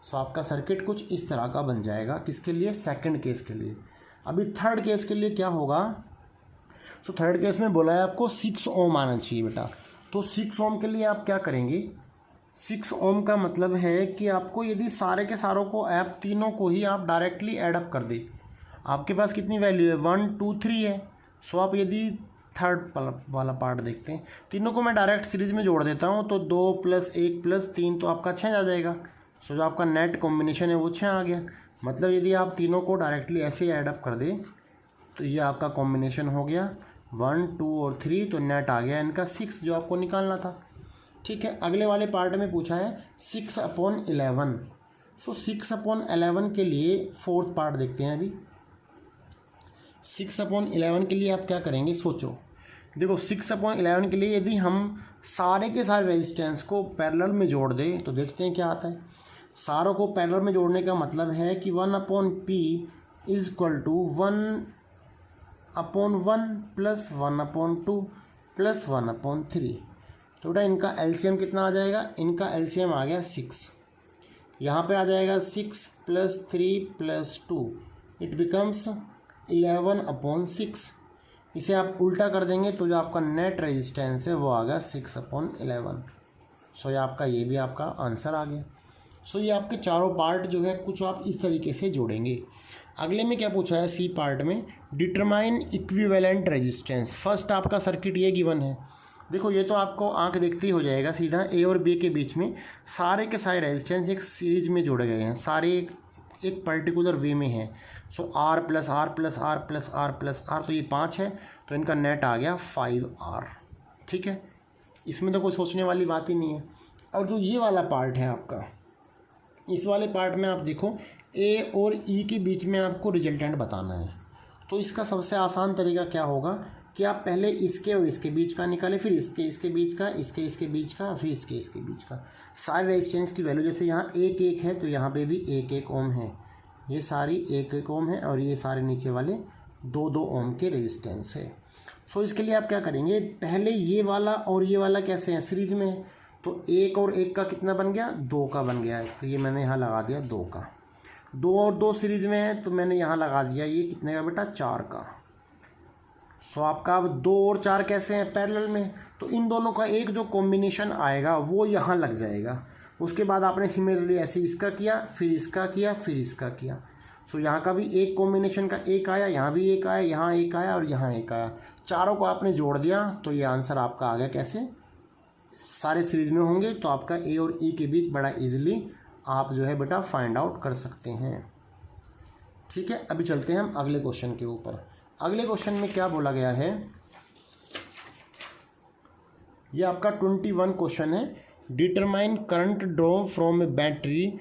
सो आपका सर्किट कुछ इस तरह का बन जाएगा। किसके लिए, सेकंड केस के लिए। अभी थर्ड केस के लिए क्या होगा, तो थर्ड केस में बोला है आपको 6 ओम आना चाहिए बेटा। तो 6 ओम के लिए आप क्या करेंगे, 6 ओम का मतलब है कि आपको यदि सारे के सारों को ऐप तीनों को ही आप डायरेक्टली ऐडअप कर दे। आपके पास कितनी वैल्यू है, 1 2 3 है। सो आप यदि थर्ड वाला पार्ट देखते हैं, तीनों को मैं डायरेक्ट सीरीज में जोड़ देता हूँ तो 2 + 1 + 3 तो आपका 6 आ जाएगा। सो जो आपका नेट कॉम्बिनेशन है वो 6 आ गया। मतलब यदि आप तीनों को डायरेक्टली ऐसे ऐडअप कर दें तो ये आपका कॉम्बिनेशन हो गया 1 2 और 3, तो नेट आ गया इनका 6 जो आपको निकालना था। ठीक है, अगले वाले पार्ट में पूछा है 6/11। सो 6/11 के लिए फोर्थ पार्ट देखते हैं अभी। 6/11 के लिए आप क्या करेंगे, सोचो। देखो 6/11 के लिए यदि हम सारे के सारे रेजिस्टेंस को पैरेलल में जोड़ दें तो देखते हैं क्या आता है। सारों को पैरेलल में जोड़ने का मतलब है कि 1/P is equal to 1/1 plus 1/2 plus 1/3। तो बेटा इनका एलसीएम कितना आ जाएगा, इनका एलसीएम आ गया 6। यहाँ पे आ जाएगा 6 + 3 + 2, इट बिकम्स 11/6। इसे आप उल्टा कर देंगे तो जो आपका नेट रेजिस्टेंस है वो आ गया 6/11। सो ये आपका, ये भी आपका आंसर आ गया। सो ये आपके चारों पार्ट जो है कुछ आप इस तरीके से जोड़ेंगे। अगले में क्या पूछा है, सी पार्ट में डिटरमाइन इक्विवेलेंट रेजिस्टेंस। फर्स्ट आपका सर्किट ये गिवन है। देखो ये तो आपको आंख देखते ही हो जाएगा, सीधा ए और बी के बीच में सारे के सारे रेजिस्टेंस एक सीरीज में जोड़े गए हैं, सारे एक पर्टिकुलर वे में है। सो R + R + R + R + R, तो ये 5 है, तो इनका नेट आ गया 5R। ठीक है, इसमें तो कोई सोचने वाली बात ही नहीं है। और जो ये वाला पार्ट है आपका, इस वाले पार्ट में आप देखो A और E के बीच में आपको रिजल्टेंट बताना है। तो इसका सबसे आसान तरीका क्या होगा कि आप पहले इसके और इसके बीच का निकालें, फिर इसके बीच का, इसके बीच का, फिर इसके बीच का। सारे रेजिस्टेंस की वैल्यू, जैसे यहाँ 1 है तो यहाँ पे भी 1 ओम है, ये सारी 1 ओम है, और ये सारे नीचे वाले 2 ओम के रेजिस्टेंस है। सो इसके लिए आप क्या करेंगे, पहले ये वाला और ये वाला कैसे हैं, सीरीज में है, तो 1 और 1 का कितना बन गया, 2 का बन गया है। तो ये मैंने यहाँ लगा दिया 2 का। 2 और 2 सीरीज में है तो मैंने यहाँ लगा दिया ये कितने का बेटा, 4 का। सो आपका अब 2 और 4 कैसे हैं, पैरेलल में, तो इन दोनों का एक जो कॉम्बिनेशन आएगा वो यहाँ लग जाएगा। उसके बाद आपने सिमिलरली ऐसे इसका किया, फिर इसका किया, फिर इसका किया। सो यहाँ का भी एक कॉम्बिनेशन का एक आया, यहाँ भी एक आया, यहाँ एक आया और यहाँ एक आया। चारों को आपने जोड़ दिया तो ये आंसर आपका आ गया। कैसे, सारे सीरीज में होंगे तो आपका ए और ई के बीच बड़ा इजीली आप जो है बेटा फाइंड आउट कर सकते हैं। ठीक है, अभी चलते हैं हम अगले क्वेश्चन के ऊपर। अगले क्वेश्चन में क्या बोला गया है, ये आपका 21 क्वेश्चन है। Determine current draw from A battery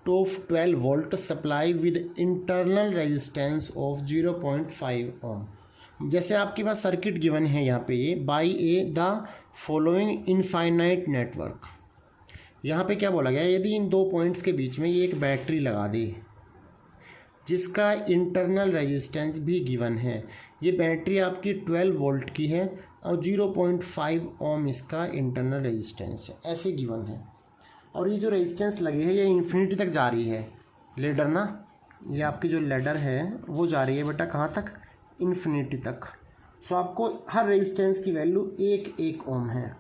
of 12 volt supply with internal resistance of 0.5 ओम। जैसे आपके पास सर्किट गिवन है यहाँ पे, ये by A the following infinite network. यहाँ पे क्या बोला गया है, यदि इन 2 पॉइंट्स के बीच में ये एक बैटरी लगा दी जिसका इंटरनल रेजिस्टेंस भी गिवन है। ये बैटरी आपकी 12 वोल्ट की है और 0.5 ओम इसका इंटरनल रेजिस्टेंस है, ऐसे गिवन है। और ये जो रेजिस्टेंस लगी है ये इन्फिनिटी तक जा रही है, लेडर ना, ये आपकी जो लेडर है वो जा रही है बेटा कहाँ तक, इन्फिनिटी तक। सो आपको हर रेजिस्टेंस की वैल्यू 1 ओम है।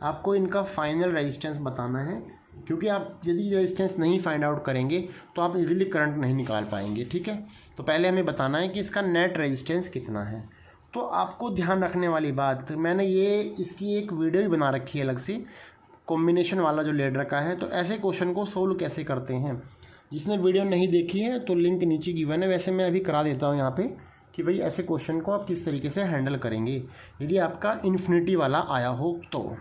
आपको इनका फाइनल रेजिस्टेंस बताना है, क्योंकि आप यदि रेजिस्टेंस नहीं फाइंड आउट करेंगे तो आप इजीली करंट नहीं निकाल पाएंगे। ठीक है, तो पहले हमें बताना है कि इसका नेट रेजिस्टेंस कितना है। तो आपको ध्यान रखने वाली बात, मैंने ये इसकी एक वीडियो भी बना रखी है अलग से, कॉम्बिनेशन वाला जो लेडर का है। तो ऐसे क्वेश्चन को सोल्व कैसे करते हैं, जिसने वीडियो नहीं देखी है तो लिंक नीचे गिवन है। वैसे मैं अभी करा देता हूँ यहाँ पे कि भाई ऐसे क्वेश्चन को आप किस तरीके से हैंडल करेंगे यदि आपका इन्फिनिटी वाला आया हो तो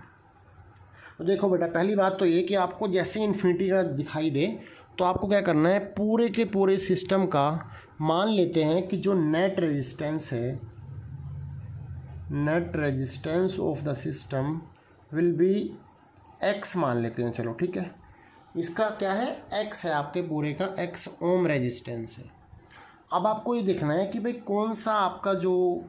देखो बेटा, पहली बात तो ये कि आपको जैसे इन्फिनिटी का दिखाई दे तो आपको क्या करना है, पूरे के पूरे सिस्टम का मान लेते हैं कि जो नेट रेजिस्टेंस है, net resistance of the system will be x मान लेते हैं। चलो ठीक है, इसका क्या है, एक्स है, आपके पूरे का एक्स ओम रेजिस्टेंस है। अब आपको ये देखना है कि भाई कौन सा आपका जो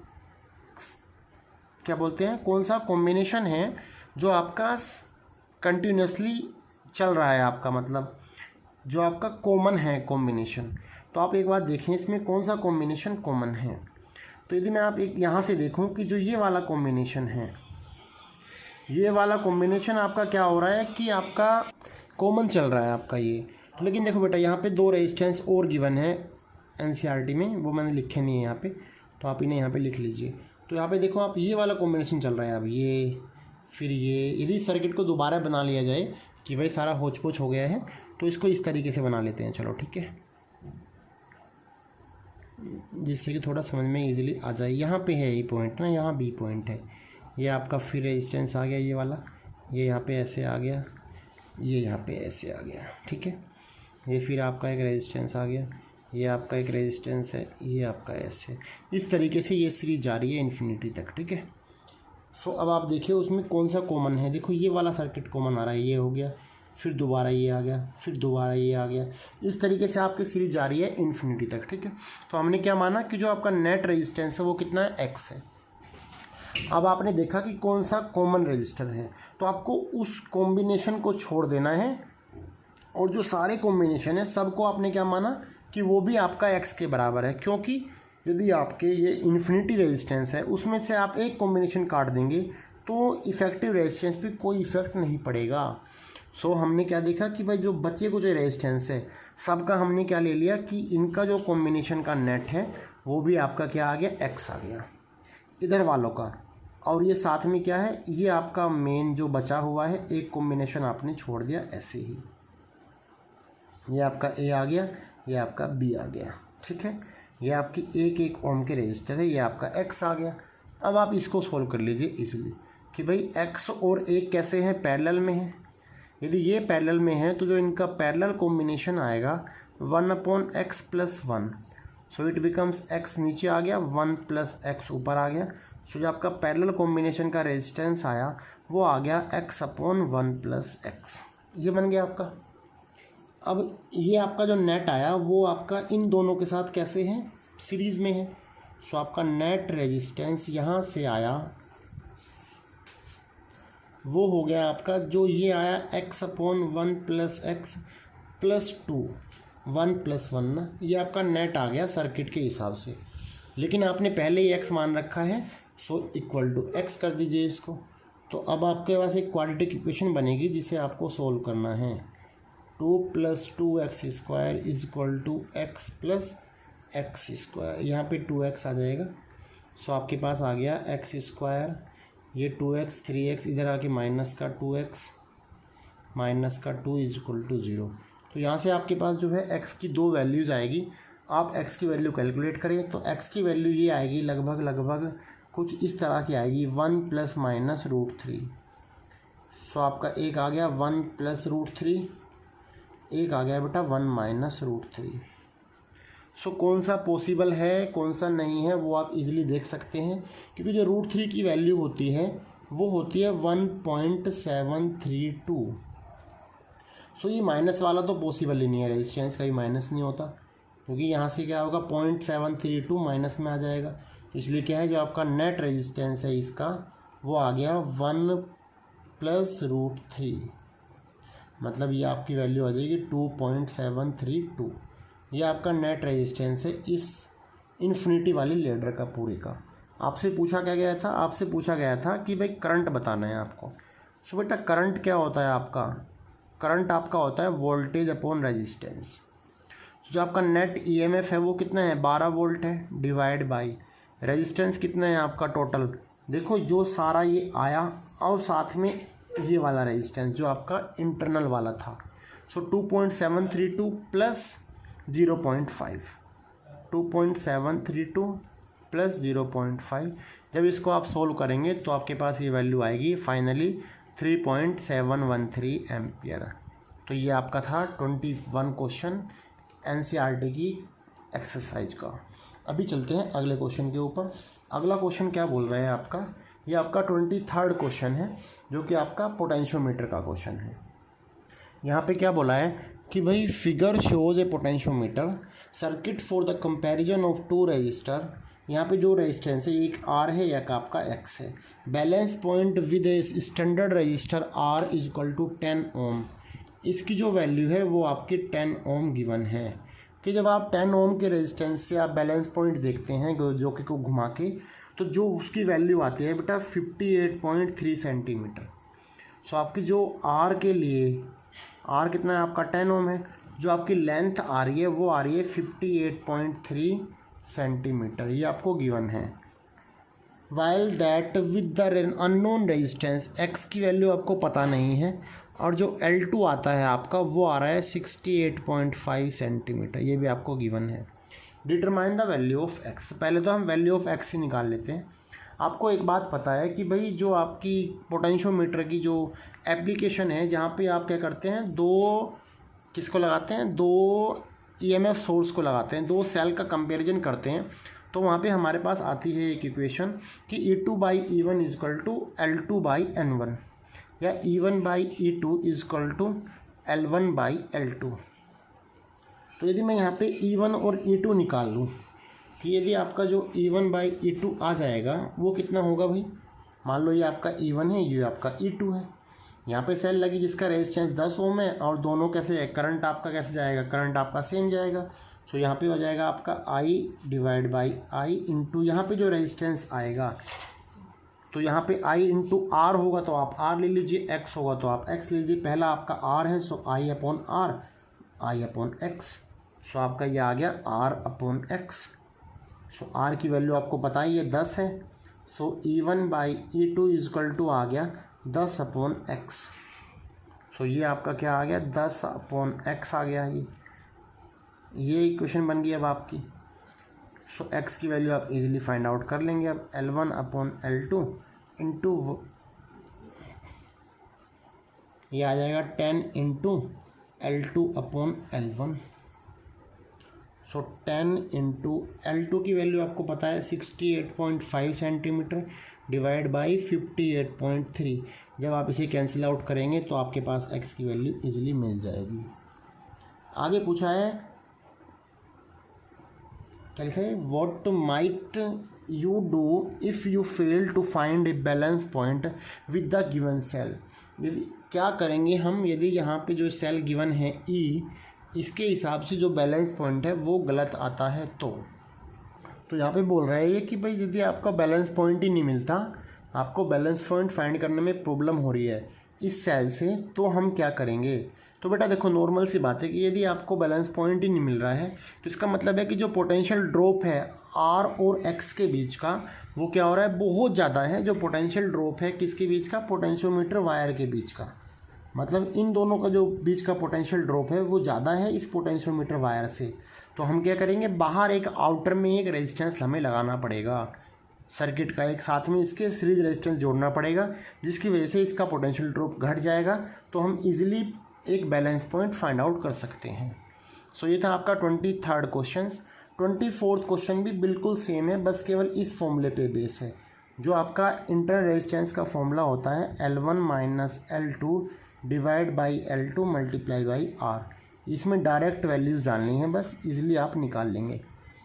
क्या बोलते हैं, कौन सा कॉम्बिनेशन है जो आपका कंटिन्यूसली चल रहा है, आपका मतलब जो आपका कॉमन है कॉम्बिनेशन। तो आप एक बात देखें इसमें कौन सा कॉम्बिनेशन कॉमन है। तो यदि मैं आप एक यहाँ से देखूँ कि जो ये वाला कॉम्बिनेशन है, ये वाला कॉम्बिनेशन आपका क्या हो रहा है कि आपका कॉमन चल रहा है आपका ये। लेकिन देखो बेटा, यहाँ पे 2 रेजिस्टेंस और गिवन है एनसीईआरटी में, वो मैंने लिखे नहीं है यहाँ पे, तो आप इन्हें यहाँ पे लिख लीजिए। तो यहाँ पे देखो आप, ये वाला कॉम्बिनेशन चल रहा है अब ये, फिर ये। यदि सर्किट को दोबारा बना लिया जाए कि भाई सारा होच पोच हो गया है, तो इसको इस तरीके से बना लेते हैं। चलो ठीक है, जिससे कि थोड़ा समझ में इजीली आ जाए। यहाँ पे है ए पॉइंट ना, यहाँ बी पॉइंट है, ये आपका फिर रेजिस्टेंस आ गया ये वाला, ये यहाँ पे ऐसे आ गया, ये यहाँ पे ऐसे आ गया, ठीक है। ये फिर आपका एक रेजिस्टेंस आ गया, ये आपका एक रेजिस्टेंस है, ये आपका ऐसे, इस तरीके से ये सीरीज जा रही है इन्फिनिटी तक, ठीक है। सो अब आप देखिए उसमें कौन सा कॉमन है। देखो ये वाला सर्किट कॉमन आ रहा है, ये हो गया, फिर दोबारा ये आ गया, फिर दोबारा ये आ गया, इस तरीके से आपकी सीरीज जा रही है इन्फिनिटी तक, ठीक है। तो हमने क्या माना कि जो आपका नेट रेजिस्टेंस है वो कितना है, एक्स है। अब आपने देखा कि कौन सा कॉमन रजिस्टर है, तो आपको उस कॉम्बिनेशन को छोड़ देना है, और जो सारे कॉम्बिनेशन है सबको आपने क्या माना कि वो भी आपका एक्स के बराबर है, क्योंकि यदि आपके ये इन्फिनिटी रेजिस्टेंस है उसमें से आप एक कॉम्बिनेशन काट देंगे तो इफेक्टिव रेजिस्टेंस पे कोई इफेक्ट नहीं पड़ेगा। सो हमने क्या देखा कि भाई जो बचे को जो रेजिस्टेंस है सबका हमने क्या ले लिया कि इनका जो कॉम्बिनेशन का नेट है वो भी आपका क्या आ गया, एक्स आ गया इधर वालों का। और ये साथ में क्या है, ये आपका मेन जो बचा हुआ है एक कॉम्बिनेशन आपने छोड़ दिया ऐसे ही, ये आपका ए आ गया, ये आपका बी आ गया, ठीक है। ये आपकी एक एक ओम के रजिस्टर है, ये आपका एक्स आ गया। अब आप इसको सोल्व कर लीजिए इसलिए कि भाई एक्स और एक कैसे हैं, पैरेलल में है। यदि ये पैरेलल में है तो जो इनका पैरेलल कॉम्बिनेशन आएगा 1/x + 1, so it becomes x नीचे आ गया, 1 + x ऊपर आ गया। सो जो आपका पैरेलल कॉम्बिनेशन का रेजिस्टेंस आया वो आ गया x/1 + x, ये बन गया आपका। अब ये आपका जो नेट आया वो आपका इन दोनों के साथ कैसे है, सीरीज़ में है। सो आपका नेट रेजिस्टेंस यहाँ से आया वो हो गया आपका, जो ये आया x/1 + x + 2, 1 + 1 ना, ये आपका नेट आ गया सर्किट के हिसाब से। लेकिन आपने पहले ही x मान रखा है, सो इक्वल टू x कर दीजिए इसको। तो अब आपके पास एक क्वाड्रेटिक इक्वेशन बनेगी जिसे आपको सोल्व करना है। 2 + 2x² = x + x², यहाँ पे 2x आ जाएगा। सो आपके पास आ गया x², ये 2x 3x इधर आके माइनस का 2x माइनस का 2 = 0। तो यहाँ से आपके पास जो है x की दो वैल्यूज़ आएगी। आप x की वैल्यू कैलकुलेट करें तो x की वैल्यू ये आएगी लगभग कुछ इस तरह की आएगी, 1 ± √3। सो आपका एक आ गया 1 + √3, एक आ गया बेटा 1 - √3। सो कौन सा पॉसिबल है कौन सा नहीं है वो आप इजीली देख सकते हैं, क्योंकि जो √3 की वैल्यू होती है वो होती है 1.732। सो ये माइनस वाला तो पॉसिबल ही नहीं है, रेजिस्टेंस का भी माइनस नहीं होता, क्योंकि यहाँ से क्या होगा 0.732 माइनस में आ जाएगा। तो इसलिए क्या है, जो आपका नेट रेजिस्टेंस है इसका वो आ गया 1 + √3, मतलब ये आपकी वैल्यू आ जाएगी 2.732। ये आपका नेट रेजिस्टेंस है इस इन्फिनिटी वाली लेडर का पूरे का। आपसे पूछा क्या गया था, आपसे पूछा गया था कि भाई करंट बताना है आपको। सो बेटा करंट क्या होता है आपका, करंट आपका होता है वोल्टेज अपॉन रेजिस्टेंस। जो आपका नेट ईएमएफ है वो कितना है, 12 वोल्ट है, डिवाइड बाई रेजिस्टेंस कितना है आपका टोटल। देखो जो सारा ये आया और साथ में ये वाला रेजिस्टेंस जो आपका इंटरनल वाला था। सो 2.732 + 0.5, 2.732 + 0.5। जब इसको आप सोल्व करेंगे तो आपके पास ये वैल्यू आएगी फाइनली 3.713 एम्पियर। तो ये आपका था 21 क्वेश्चन एनसीईआरटी की एक्सरसाइज का। अभी चलते हैं अगले क्वेश्चन के ऊपर। अगला क्वेश्चन क्या बोल रहा है आपका, ये आपका 23rd क्वेश्चन है जो कि आपका पोटेंशियोमीटर का क्वेश्चन है। यहाँ पे क्या बोला है कि भाई figure shows A potentiometer circuit for the comparison of 2 register. यहाँ पे जो रेजिस्टेंस है एक R है एक आपका X है। Balance point with a standard register R = 10 ओम। इसकी जो वैल्यू है वो आपकी 10 ओम गिवन है कि जब आप 10 ओम के रेजिस्टेंस से आप बैलेंस पॉइंट देखते हैं जो कि को घुमा के, तो जो उसकी वैल्यू आती है बेटा 58.3 सेंटीमीटर। सो आपकी जो R के लिए, R कितना है आपका 10 ओम है, जो आपकी लेंथ आ रही है वो आ रही है 58.3 सेंटीमीटर, ये आपको गिवन है। While that with the unknown resistance, X की वैल्यू आपको पता नहीं है, और जो L2 आता है आपका वो आ रहा है 68.5 सेंटीमीटर, ये भी आपको गिवन है। Determine the value of x. पहले तो हम वैल्यू ऑफ एक्स ही निकाल लेते हैं। आपको एक बात पता है कि भाई जो आपकी पोटेंशियोमीटर की जो एप्लीकेशन है, जहाँ पे आप क्या करते हैं, दो किसको लगाते हैं, दो ईएमएफ सोर्स को लगाते हैं, दो सेल का कंपैरिजन करते हैं, तो वहाँ पे हमारे पास आती है एक इक्वेशन कि E2/E1 इजकल टू L2/N1 या E1/E2 इजकल टू L1/L2। तो यदि मैं यहाँ पे E1 और E2 निकाल लूँ कि यदि आपका जो E1/E2 आ जाएगा वो कितना होगा भाई, मान लो ये आपका E1 है, ये आपका E2 है। यहाँ पे सेल लगी जिसका रेजिस्टेंस 10 ओम है और दोनों कैसे है, करंट आपका कैसे जाएगा, करंट आपका सेम जाएगा। सो यहाँ पे हो जाएगा आपका I/I इंटू यहाँ पे जो रेजिस्टेंस आएगा, तो यहाँ पे I इंटू R होगा तो आप R ले लीजिए, X होगा तो आप X लीजिए। पहला आपका R है, सो I/R, I/X। सो आपका ये आ गया R/X। सो R की वैल्यू आपको पता ही है 10 है। सो E1/E2 इजकल टू आ गया 10/X। सो ये आपका क्या आ गया, 10/X आ गया। ये इक्वेशन बन गई अब आपकी। सो X की वैल्यू आप इजीली फाइंड आउट कर लेंगे। अब L1/L2 इंटू ये आ जाएगा 10 इंटू L2/L1। सो 10 इंटू L2 की वैल्यू आपको पता है 68.5 सेंटीमीटर डिवाइड बाई 58.3। जब आप इसे कैंसिल आउट करेंगे तो आपके पास X की वैल्यू इजीली मिल जाएगी। आगे पूछा है, क्या लिखा है, what might you do if you fail to find a balance point with the given cell. यदि क्या करेंगे हम, यदि यहाँ पे जो सेल गिवन है E, इसके हिसाब से जो बैलेंस पॉइंट है वो गलत आता है तो यहाँ पे बोल रहा है ये कि भाई यदि आपका बैलेंस पॉइंट ही नहीं मिलता, आपको बैलेंस पॉइंट फाइंड करने में प्रॉब्लम हो रही है इस सेल से, तो हम क्या करेंगे। तो बेटा देखो, नॉर्मल सी बात है कि यदि आपको बैलेंस पॉइंट ही नहीं मिल रहा है तो इसका मतलब है कि जो पोटेंशियल ड्रॉप है R और X के बीच का, वो क्या हो रहा है, बहुत ज़्यादा है। जो पोटेंशियल ड्रॉप है किसके बीच का, पोटेंशियोमीटर वायर के बीच का, मतलब इन दोनों का जो बीच का पोटेंशियल ड्रॉप है वो ज़्यादा है इस पोटेंशियोमीटर वायर से। तो हम क्या करेंगे, बाहर एक आउटर में एक रेजिस्टेंस हमें लगाना पड़ेगा सर्किट का, एक साथ में इसके सीरीज रेजिस्टेंस जोड़ना पड़ेगा, जिसकी वजह से इसका पोटेंशियल ड्रॉप घट जाएगा। तो हम इजीली एक बैलेंस पॉइंट फाइंड आउट कर सकते हैं। सो ये था आपका 23rd क्वेश्चन। 24th क्वेश्चन भी बिल्कुल सेम है, बस केवल इस फॉर्मूले पे बेस है। जो आपका इंटरनल रेजिस्टेंस का फॉर्मूला होता है L1-L2 divide by L2 multiply by R। इसमें डायरेक्ट वैल्यूज़ डालनी है, बस इजीली आप निकाल लेंगे।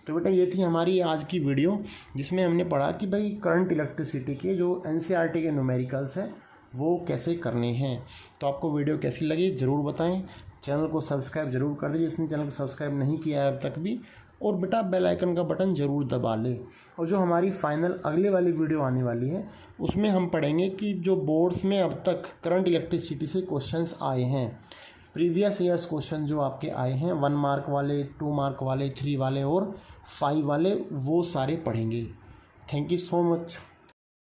तो बेटा ये थी हमारी आज की वीडियो, जिसमें हमने पढ़ा कि भाई करंट इलेक्ट्रिसिटी के जो NCERT के न्यूमेरिकल्स हैं वो कैसे करने हैं। तो आपको वीडियो कैसी लगी ज़रूर बताएं। चैनल को सब्सक्राइब ज़रूर कर दीजिए जिसने चैनल को सब्सक्राइब नहीं किया है अब तक भी, और बेटा बेल आइकन का बटन ज़रूर दबा लें। और जो हमारी फाइनल अगले वाली वीडियो आने वाली है उसमें हम पढ़ेंगे कि जो बोर्ड्स में अब तक करंट इलेक्ट्रिसिटी से क्वेश्चंस आए हैं, प्रीवियस ईयर्स क्वेश्चन जो आपके आए हैं 1 मार्क वाले, 2 मार्क वाले, 3 वाले और 5 वाले, वो सारे पढ़ेंगे। Thank you so much.